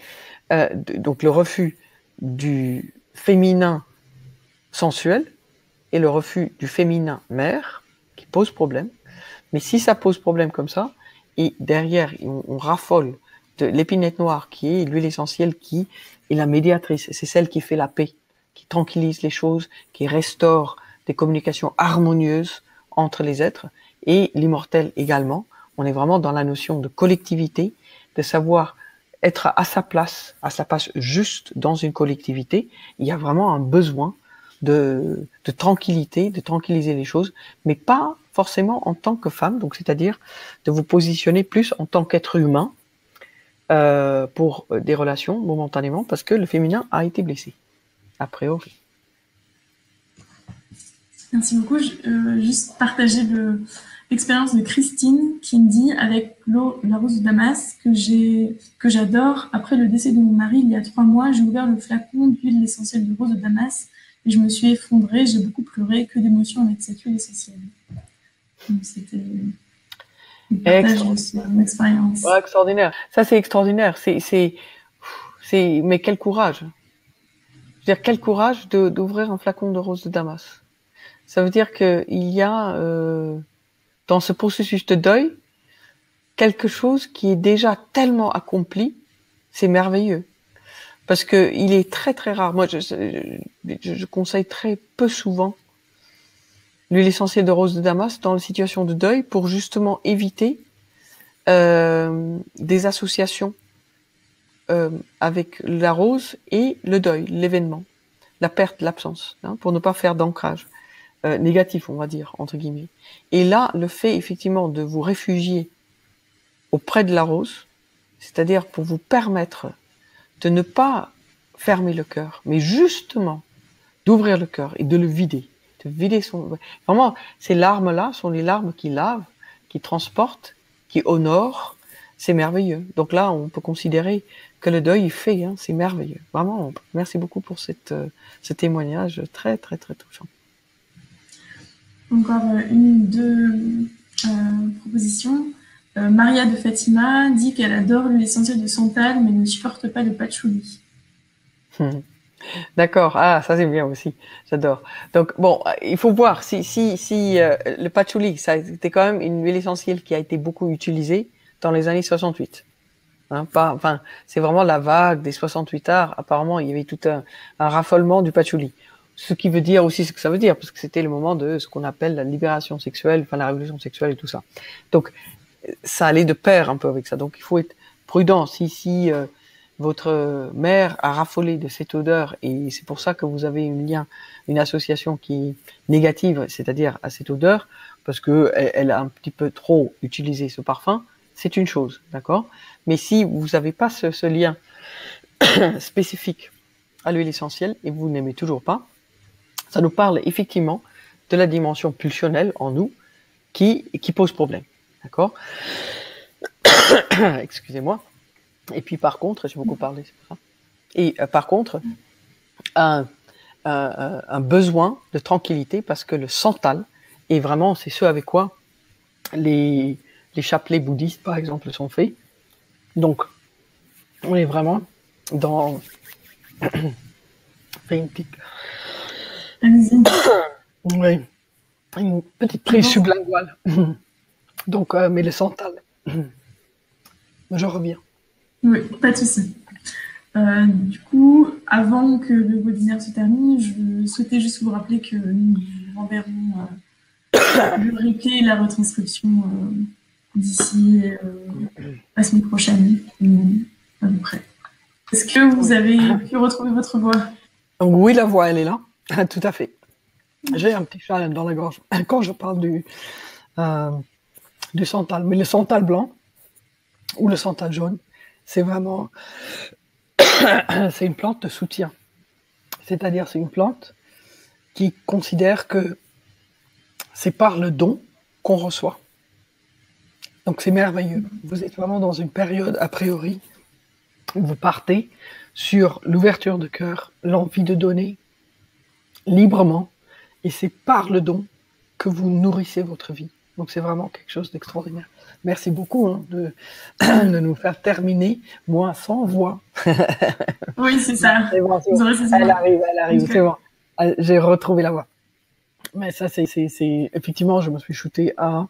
donc le refus du féminin sensuel et le refus du féminin mère, qui pose problème. Mais si ça pose problème comme ça, et derrière on raffole de l'épinette noire, qui est l'huile essentielle qui est la médiatrice, c'est celle qui fait la paix, qui tranquillise les choses, qui restaure des communications harmonieuses entre les êtres, et l'immortel également. On est vraiment dans la notion de collectivité, de savoir être à sa place juste dans une collectivité. Il y a vraiment un besoin de tranquillité, de tranquilliser les choses, mais pas forcément en tant que femme, donc c'est-à-dire de vous positionner plus en tant qu'être humain pour des relations momentanément, parce que le féminin a été blessé, a priori. Merci beaucoup. Juste partager l'expérience de Christine qui me dit, avec la rose de Damas que j'adore, après le décès de mon mari il y a 3 mois, j'ai ouvert le flacon d'huile essentielle de rose de Damas et je me suis effondrée, j'ai beaucoup pleuré, que d'émotions avec cette huile essentielle. Donc c'était un partage de son expérience. Ouais, extraordinaire. Ça c'est extraordinaire. Mais quel courage. Je veux dire, quel courage d'ouvrir un flacon de rose de Damas. Ça veut dire qu'il y a dans ce processus de deuil quelque chose qui est déjà tellement accompli, c'est merveilleux. Parce que il est très très rare. Moi, je conseille très peu souvent l'huile essentielle de rose de Damas dans les situations de deuil pour justement éviter des associations avec la rose et le deuil, l'événement, la perte, l'absence, hein, pour ne pas faire d'ancrage négatif, on va dire, entre guillemets. Et là, le fait effectivement de vous réfugier auprès de la rose, c'est-à-dire pour vous permettre de ne pas fermer le cœur, mais justement d'ouvrir le cœur et de le vider, de vider son... Vraiment, ces larmes-là sont les larmes qui lavent, qui transportent, qui honorent, c'est merveilleux. Donc là, on peut considérer que le deuil est fait, hein, c'est merveilleux. Vraiment, merci beaucoup pour ce témoignage très, très, très touchant. Encore une ou deux propositions. Maria de Fatima dit qu'elle adore l'huile essentielle de santal, mais ne supporte pas le patchouli. D'accord, ah ça c'est bien aussi, j'adore. Donc bon, il faut voir si le patchouli, ça c'était quand même une huile essentielle qui a été beaucoup utilisée dans les années 68. Hein, enfin, c'est vraiment la vague des 68 arts. Apparemment, il y avait tout un raffolement du patchouli. Ce qui veut dire aussi ce que ça veut dire, parce que c'était le moment de ce qu'on appelle la libération sexuelle, enfin la révolution sexuelle et tout ça. Donc ça allait de pair un peu avec ça. Donc il faut être prudent. Si votre mère a raffolé de cette odeur et c'est pour ça que vous avez une association qui est négative, c'est-à-dire à cette odeur, parce que elle a un petit peu trop utilisé ce parfum, c'est une chose, d'accord? Mais si vous n'avez pas ce lien spécifique à l'huile essentielle et vous n'aimez toujours pas, ça nous parle effectivement de la dimension pulsionnelle en nous qui pose problème, d'accord? Excusez-moi. Et puis par contre, j'ai beaucoup parlé, c'est pour ça. Et par contre, un besoin de tranquillité parce que le santal est vraiment, c'est ce avec quoi les chapelets bouddhistes, par exemple, sont faits. Donc, on est vraiment dans... Fais une petite... Oui, une petite prise sublinguale. Donc, mais le santal. Je reviens. Oui, pas de souci. Du coup, avant que le webinaire se termine, je souhaitais juste vous rappeler que nous renverrons le replay et la retranscription d'ici la semaine prochaine, à peu près. Est-ce que vous avez pu retrouver votre voix? Oui, la voix, elle est là. Tout à fait. J'ai un petit chat dans la gorge quand je parle du santal. Mais le santal blanc ou le santal jaune, c'est vraiment... c'est une plante de soutien. C'est-à-dire, c'est une plante qui considère que c'est par le don qu'on reçoit. Donc, c'est merveilleux. Vous êtes vraiment dans une période, a priori, où vous partez sur l'ouverture de cœur, l'envie de donner librement, et c'est par le don que vous nourrissez votre vie. Donc, c'est vraiment quelque chose d'extraordinaire. Merci beaucoup de nous faire terminer, moi, sans voix. Oui, c'est ça. C'est bon, c'est bon. Elle arrive, c'est bon. J'ai retrouvé la voix. Mais ça, c'est effectivement, je me suis shooté à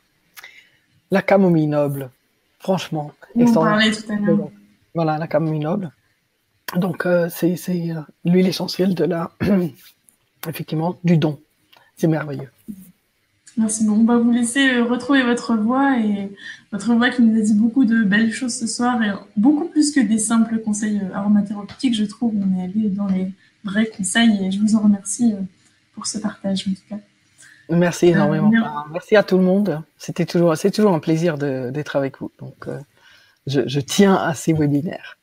la camomille noble. Franchement. On en parlait tout à l'heure. Voilà, la camomille noble. Donc, c'est l'huile essentielle de effectivement, du don. C'est merveilleux. Merci. Bon, on va vous laisser retrouver votre voix et votre voix qui nous a dit beaucoup de belles choses ce soir et beaucoup plus que des simples conseils aromathérapeutiques, je trouve. On est allé dans les vrais conseils et je vous en remercie pour ce partage en tout cas. Merci énormément. Merci à tout le monde. C'est toujours un plaisir d'être avec vous. Donc, je tiens à ces webinaires.